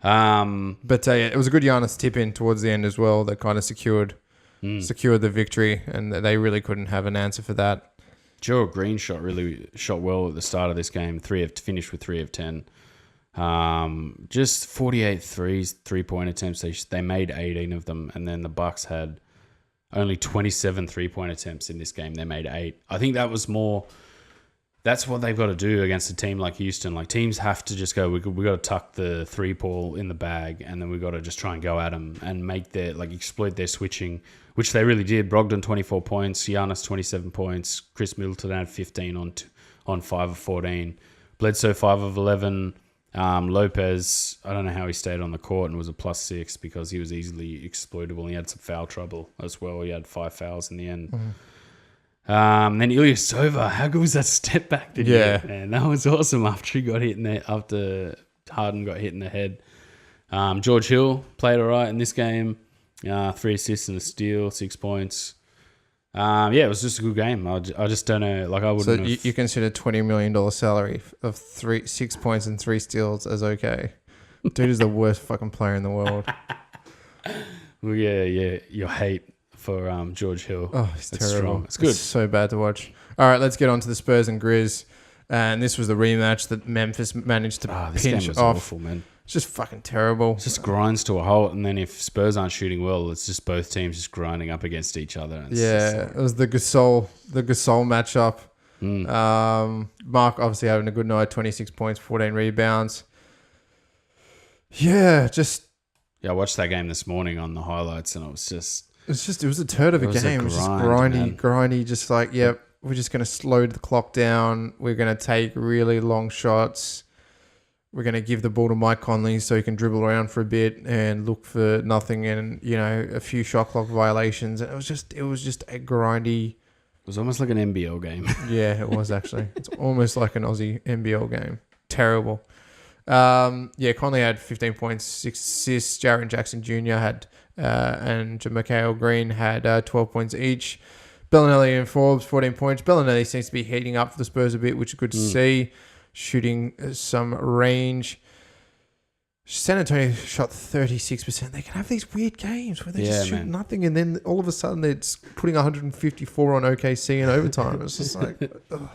But it was a good Giannis tip in towards the end as well that kind of secured the victory, and they really couldn't have an answer for that. Gerald Green shot well at the start of this game. Finished with 3 of 10. Just 48 3-point attempts. They made 18 of them, and then the Bucks had only 27 3-point attempts in this game. They made 8. I think that was more that's what they've got to do against a team like Houston. Like teams have to just go, we got to tuck the 3-ball in the bag, and then we got to just try and go at them and make their exploit their switching, which they really did. Brogdon 24 points, Giannis 27 points, Chris Middleton had 15 on 5 of 14, Bledsoe 5 of 11. Lopez, I don't know how he stayed on the court and was a +6 because he was easily exploitable. He had some foul trouble as well. He had 5 fouls in the end. Then Ilyasova, how good was that step back? Man, that was awesome after after Harden got hit in the head. George Hill played all right in this game. 3 assists and a steal, 6 points. It was just a good game. I just don't know. Like I wouldn't. So you consider $20 million salary of 6 points and 3 steals as okay? Dude is the worst fucking player in the world. Well, yeah. Your hate for George Hill. Oh, he's terrible. Strong. It's good. It's so bad to watch. All right, let's get on to the Spurs and Grizz. And this was the rematch that Memphis managed to this pinch game was off. awful, man. It's just fucking terrible. It just grinds to a halt, and then if Spurs aren't shooting well, it's just both teams just grinding up against each other. And it was the Gasol matchup. Mark obviously having a good night, 26 points, 14 rebounds. I watched that game this morning on the highlights, and it was a turd of a game. It was just grindy, just like, we're just going to slow the clock down. We're going to take really long shots. We're going to give the ball to Mike Conley so he can dribble around for a bit and look for nothing and, a few shot clock violations. And it was just a grindy. It was almost like an NBL game. Yeah, it was actually. It's almost like an Aussie NBL game. Terrible. Conley had 15 points, 6 assists. Jaren Jackson Jr. had, and Mikhail Green had 12 points each. Bellinelli and Forbes, 14 points. Bellinelli seems to be heating up for the Spurs a bit, which is good to see. Shooting some range. San Antonio shot 36%. They can have these weird games where they just shoot nothing, and then all of a sudden they're putting 154 on OKC in overtime. It's just like... ugh.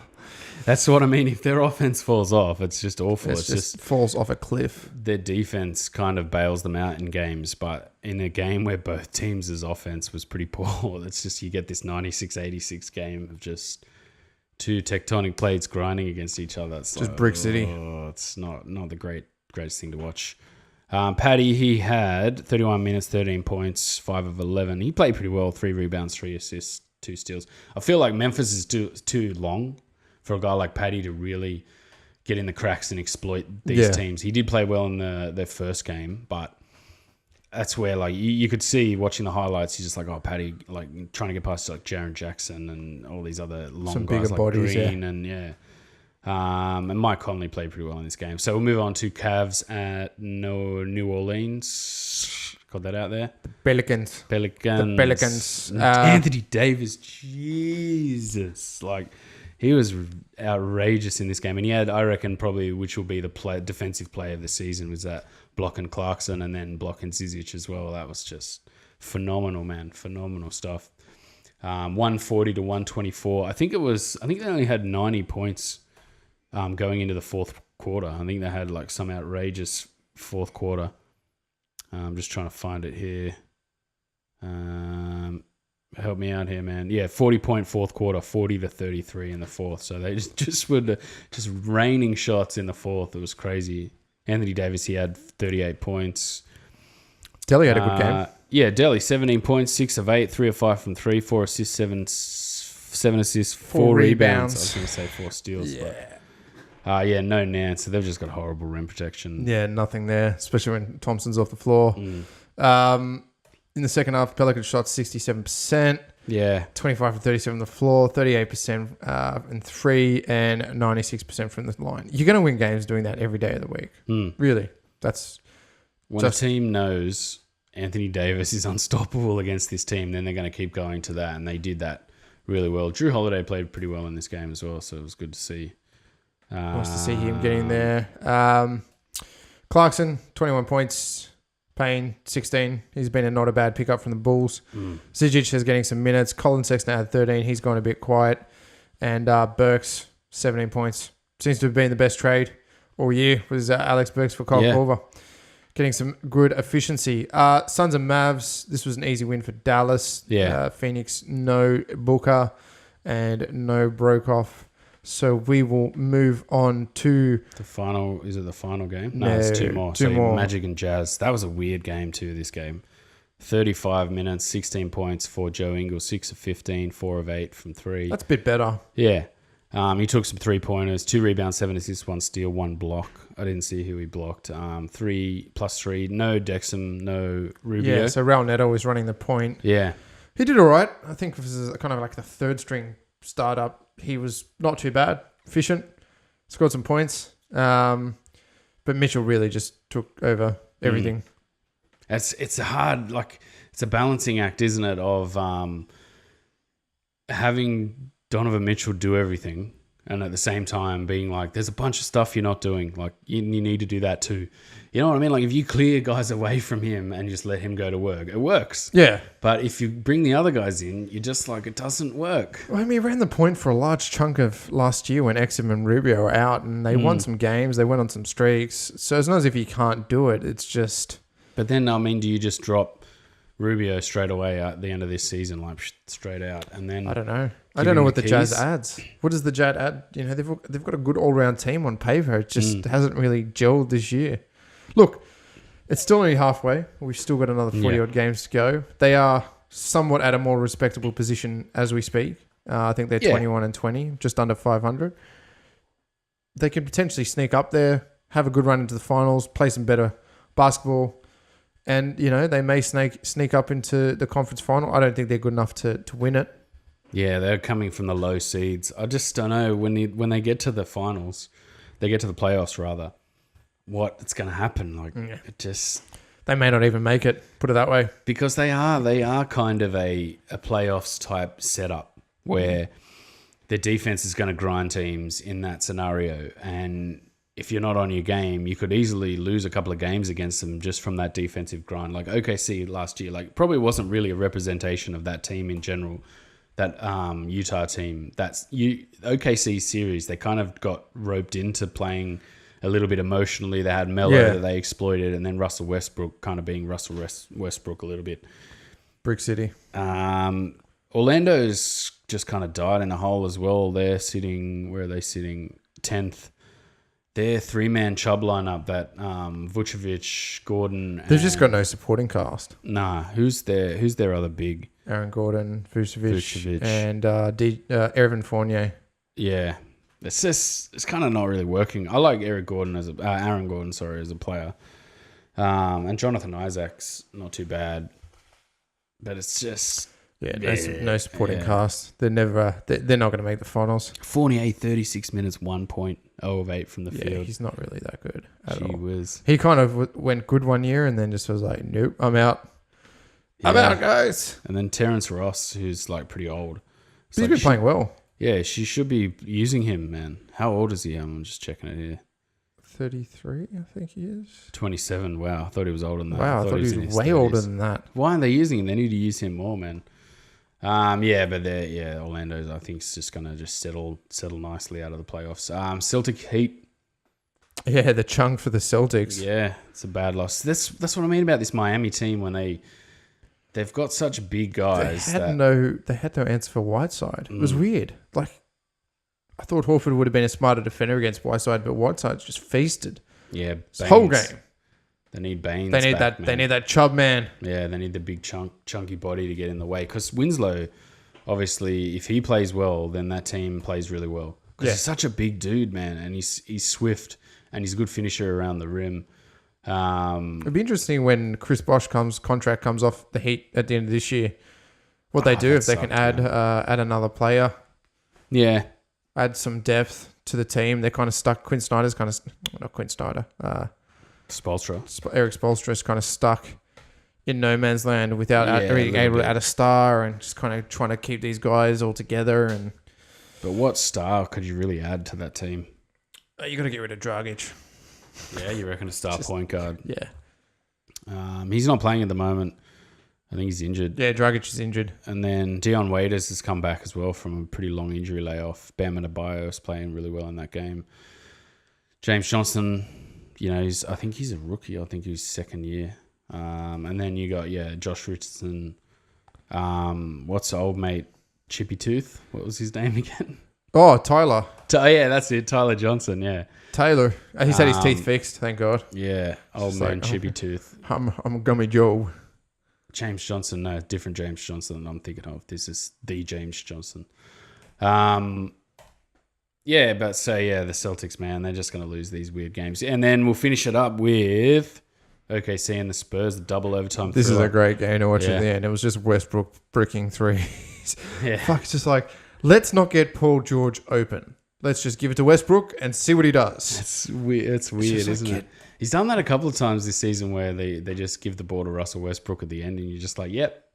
That's what I mean. If their offense falls off, it's just awful. It just falls off a cliff. Their defense kind of bails them out in games, but in a game where both teams' offense was pretty poor, it's just you get this 96-86 game of just... two tectonic plates grinding against each other. It's just like, Brick City. It's not the greatest thing to watch. Paddy, he had 31 minutes, 13 points, 5 of 11. He played pretty well, 3 rebounds, 3 assists, 2 steals. I feel like Memphis is too long for a guy like Paddy to really get in the cracks and exploit these teams. He did play well in their first game, but that's where like you could see watching the highlights, he's just like, Paddy, like trying to get past like Jaren Jackson and all these other long some guys bigger like bodies, Green and Mike Conley played pretty well in this game. So we'll move on to Cavs at New Orleans. Got that out there? The Pelicans. The Pelicans. Anthony Davis, Jesus, like he was outrageous in this game, and he had, I reckon, probably which will be the defensive player of the season was that blocking Clarkson and then blocking Zizic as well. That was just phenomenal, man. Phenomenal stuff. 140 to 124. I think they only had 90 points going into the fourth quarter. I think they had like some outrageous fourth quarter. I'm just trying to find it here. Help me out here, man. 40-point fourth quarter, 40 to 33 in the fourth. So they just were just raining shots in the fourth. It was crazy. Anthony Davis, he had 38 points. Delhi had a good game. Yeah, Delhi, 17 points, 6 of 8, 3 of 5 from 3, 4 assists, 7 assists, 4 rebounds. I was going to say 4 steals. Yeah. But, no Nance. So they've just got horrible rim protection. Yeah, nothing there, especially when Thompson's off the floor. In the second half, Pelicans shot 67%. Yeah. 25 from 37 on the floor, 38% in 3, and 96% from the line. You're going to win games doing that every day of the week. Really. That's... When a team knows Anthony Davis is unstoppable against this team, then they're going to keep going to that, and they did that really well. Drew Holiday played pretty well in this game as well, so it was good to see. Nice to see him getting there. Clarkson, 21 points. Payne, 16. He's been not a bad pickup from the Bulls. Zizic is getting some minutes. Colin Sexton had 13. He's gone a bit quiet. And Burks, 17 points. Seems to have been the best trade all year was Alex Burks for Kyle Korver. Getting some good efficiency. Suns and Mavs, this was an easy win for Dallas. Phoenix, no Booker and no Brokoff. So we will move on to the final. Is it the final game? No, it's two more. Two more. Magic and Jazz. That was a weird game too. This game, 35 minutes, 16 points for Joe Ingles, 6 of 15, 4 of 8 from 3. That's a bit better. Yeah. He took some 3-pointers, 2 rebounds, 7 assists, 1 steal, 1 block. I didn't see who he blocked. 3 plus 3. No Dexum, no Rubio. Yeah, so Raul Neto was running the point. Yeah. He did all right. I think this is kind of like the third string startup. He was not too bad. Efficient. Scored some points. But Mitchell really just took over everything. It's a hard, it's a balancing act, isn't it, of having Donovan Mitchell do everything and at the same time being like, there's a bunch of stuff you're not doing. Like, you need to do that too. You know what I mean? Like, if you clear guys away from him and just let him go to work, it works. Yeah. But if you bring the other guys in, you're just like, it doesn't work. Well, I mean, he ran the point for a large chunk of last year when Exum and Rubio were out, and they won some games. They went on some streaks. So it's not as if he can't do it. It's just... But then, I mean, do you just drop Rubio straight away at the end of this season, like straight out, and then... I don't know. I don't know what the Jazz adds. What does the Jazz add? You know, they've got a good all-round team on paper. It just hasn't really gelled this year. Look, it's still only halfway. We've still got another 40-odd games to go. They are somewhat at a more respectable position as we speak. I think they're 21 and 20, just under 500. They could potentially sneak up there, have a good run into the finals, play some better basketball, and, you know, they may sneak up into the conference final. I don't think they're good enough to win it. Yeah, they're coming from the low seeds. I just don't know when they get to the finals, they get to the playoffs rather, what's going to happen. Like, it just... They may not even make it, put it that way. Because they are kind of a playoffs type setup where the defense is going to grind teams in that scenario. And if you're not on your game, you could easily lose a couple of games against them just from that defensive grind. Like OKC last year, like, probably wasn't really a representation of that team in general. That Utah team, OKC series, they kind of got roped into playing a little bit emotionally. They had Melo that they exploited, and then Russell Westbrook kind of being Russell Westbrook a little bit. Brick City. Orlando's just kind of died in a hole as well. They're sitting, where are they sitting? 10th. Their 3-man Chubb lineup, that Vucevic, Gordon. They've just got no supporting cast. Nah, who's their other big? Aaron Gordon, Vucevic. And Evan Fournier. Yeah. It's kind of not really working. I like Aaron Gordon as a player. And Jonathan Isaac's not too bad. But it's just... no supporting cast. They're never... They're not going to make the finals. Fournier, 36 minutes, 1 point, 0 of 8 from the field. He's not really that good at all. Whiz. He kind of went good one year and then just was like, nope, I'm out. I'm out, guys. And then Terrence Ross, who's like pretty old. He's been playing well. Yeah, she should be using him, man. How old is he? I'm just checking it here. 33, I think he is. 27. Wow, I thought he was older than that. Wow, I thought he was way older than that. Why aren't they using him? They need to use him more, man. Orlando's, I think, is just going to just settle nicely out of the playoffs. Celtic Heat. Yeah, the chunk for the Celtics. Yeah, it's a bad loss. That's what I mean about this Miami team when they've got such big guys. They had no answer for Whiteside. It was weird. Like, I thought Horford would have been a smarter defender against Whiteside, but Whiteside just feasted. Yeah, the whole game. They need Baines. They need back, that. They need that Chubb man. Yeah, they need the big chunky body to get in the way. Because Winslow, obviously, if he plays well, then that team plays really well. Because he's such a big dude, man, and he's swift and he's a good finisher around the rim. It'd be interesting when Chris Bosh contract comes off the Heat at the end of this year. What they do if they can add another player. Yeah, add some depth to the team. They're kind of stuck. Quinn Snyder's kind of not Quinn Snyder. Spoelstra. Eric Spoelstra is kind of stuck in no man's land without being able to add a star and just kind of trying to keep these guys all together. But what star could you really add to that team? You got to get rid of Dragic. Yeah, you reckon a star point guard? Yeah. He's not playing at the moment. I think he's injured. Yeah, Dragic is injured. And then Dion Waiters has come back as well from a pretty long injury layoff. Bam Adebayo is playing really well in that game. James Johnson, I think he's a rookie. I think he's second year. And then you got, Josh Richardson. What's the old mate? Chippy Tooth? What was his name again? Oh, Tyler. Yeah, that's it. Tyler Johnson. Yeah. Taylor. He said his teeth fixed. Thank God. Yeah. Old Just man, like, chippy tooth. I'm Gummy Joe. James Johnson. No, different James Johnson I'm thinking of. This is the James Johnson. Yeah, but so yeah, the Celtics, man, they're just going to lose these weird games. And then we'll finish it up with OKC and the Spurs, the double overtime. This is a great game to watch at the end. It was just Westbrook bricking threes. Yeah. Fuck, it's just like, let's not get Paul George open. Let's just give it to Westbrook and see what he does. It's weird, isn't it? He's done that a couple of times this season where they just give the ball to Russell Westbrook at the end and you're just like, yep,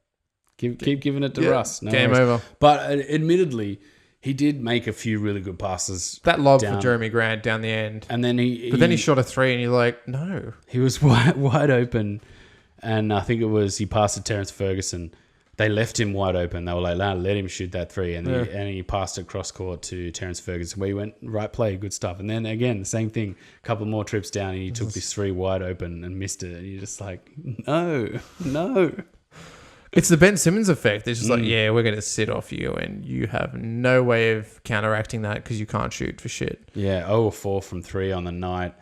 keep giving it to Russ. No game worries. over. But admittedly, he did make a few really good passes. That lob for Jeremy Grant down the end. And then then he shot a three and you're like, no. He was wide open. And I think he passed to Terrence Ferguson. They left him wide open. They were like, let him shoot that three. And, he passed it cross court to Terrence Ferguson where he went, right play, good stuff. And then again, the same thing, a couple more trips down and he took this three wide open and missed it. And you're just like, no. It's the Ben Simmons effect. It's just like, yeah, we're going to sit off you and you have no way of counteracting that because you can't shoot for shit. Yeah, 0-4 from 3 on the night.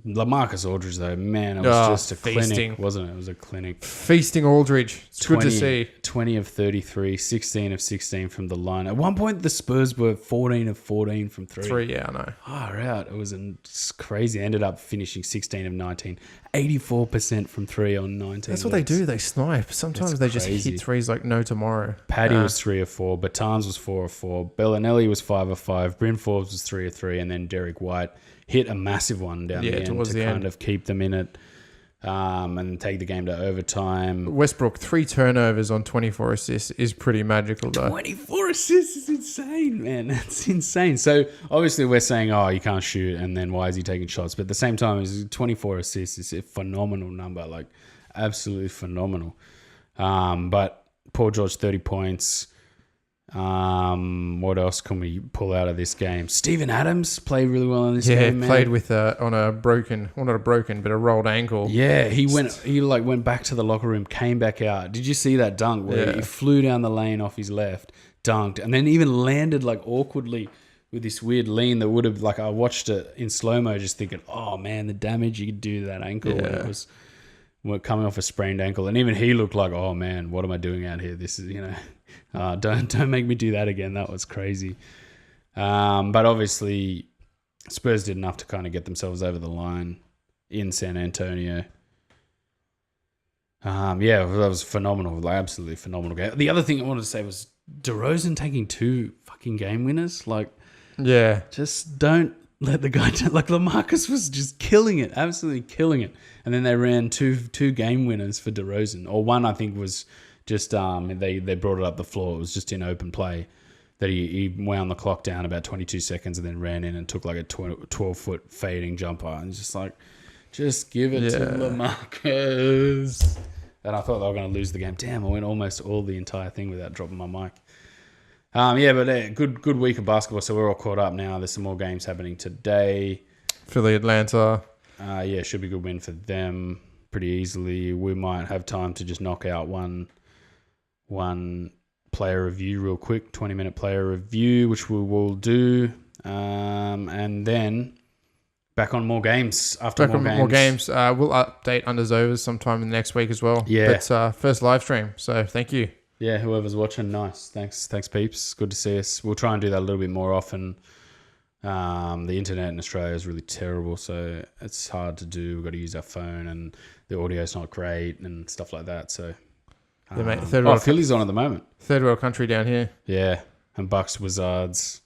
LaMarcus Aldridge, though, man, it was just a clinic, wasn't it? It was a clinic. Feasting Aldridge. It's good to see. 20 of 33, 16 of 16 from the line. At one point, the Spurs were 14 of 14 from 3. Yeah, I know. Oh, right. It was crazy. They ended up finishing 16 of 19. 84% from 3 on 19. That's what they do. They snipe. Sometimes they just hit threes like no tomorrow. Paddy was 3 of 4. Bertans was 4 of 4. Bellinelli was 5 of 5. Bryn Forbes was 3 of 3. And then Derek White hit a massive one down the end to kind of keep them in it and take the game to overtime. Westbrook, 3 turnovers on 24 assists is pretty magical, though. 24 assists is insane, man. That's insane. So, obviously, we're saying, oh, you can't shoot, and then why is he taking shots? But at the same time, 24 assists is a phenomenal number, like absolutely phenomenal. But Paul George, 30 points. What else can we pull out of this game? Steven Adams played really well in this game, man. Played with on a broken, well, not a broken, but a rolled ankle. Yeah, he went back to the locker room, came back out. Did you see that dunk where he flew down the lane off his left, dunked, and then even landed like awkwardly with this weird lean that would have, like, I watched it in slow-mo just thinking, oh man, the damage you could do to that ankle when it was coming off a sprained ankle. And even he looked like, oh man, what am I doing out here? This is, don't make me do that again. That was crazy. But obviously, Spurs did enough to kind of get themselves over the line in San Antonio. That was phenomenal. Like, absolutely phenomenal game. The other thing I wanted to say was DeRozan taking 2 fucking game winners. Like, just don't let the guy like LaMarcus was just killing it, absolutely killing it. And then they ran two game winners for DeRozan, or one I think was just they brought it up the floor. It was just in open play that he wound the clock down about 22 seconds and then ran in and took like a 12-foot fading jumper and just like, just give it to LaMarcus. And I thought they were going to lose the game. Damn, I went almost all the entire thing without dropping my mic. Good week of basketball. So we're all caught up now. There's some more games happening today. Philly, Atlanta. Should be a good win for them pretty easily. We might have time to just knock out one player review real quick, 20-minute player review, which we will do. And then back on more games after more games. We'll update unders overs sometime in the next week as well. Yeah. But first live stream. So thank you. Yeah, whoever's watching, nice. Thanks, peeps. Good to see us. We'll try and do that a little bit more often. The internet in Australia is really terrible, so it's hard to do. We've got to use our phone, and the audio's not great and stuff like that. So, Philly's on at the moment. Third world country down here. Yeah, and Bucks, Wizards,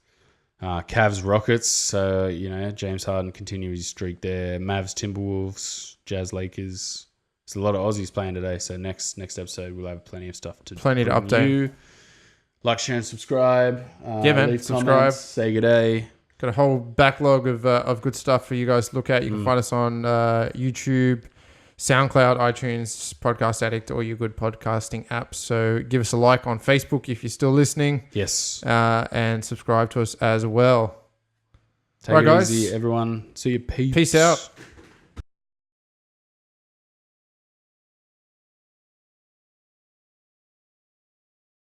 Cavs, Rockets. So, James Harden continues his streak there. Mavs, Timberwolves, Jazz, Lakers. There's a lot of Aussies playing today, so next episode we'll have plenty of stuff to update. You. Like, share, and subscribe. Leave subscribe. Comments, say good day. Got a whole backlog of good stuff for you guys to look at. You can find us on YouTube, SoundCloud, iTunes, Podcast Addict, or your good podcasting apps. So give us a like on Facebook if you're still listening. Yes. And subscribe to us as well. Take it easy, everyone. See you. Peace out.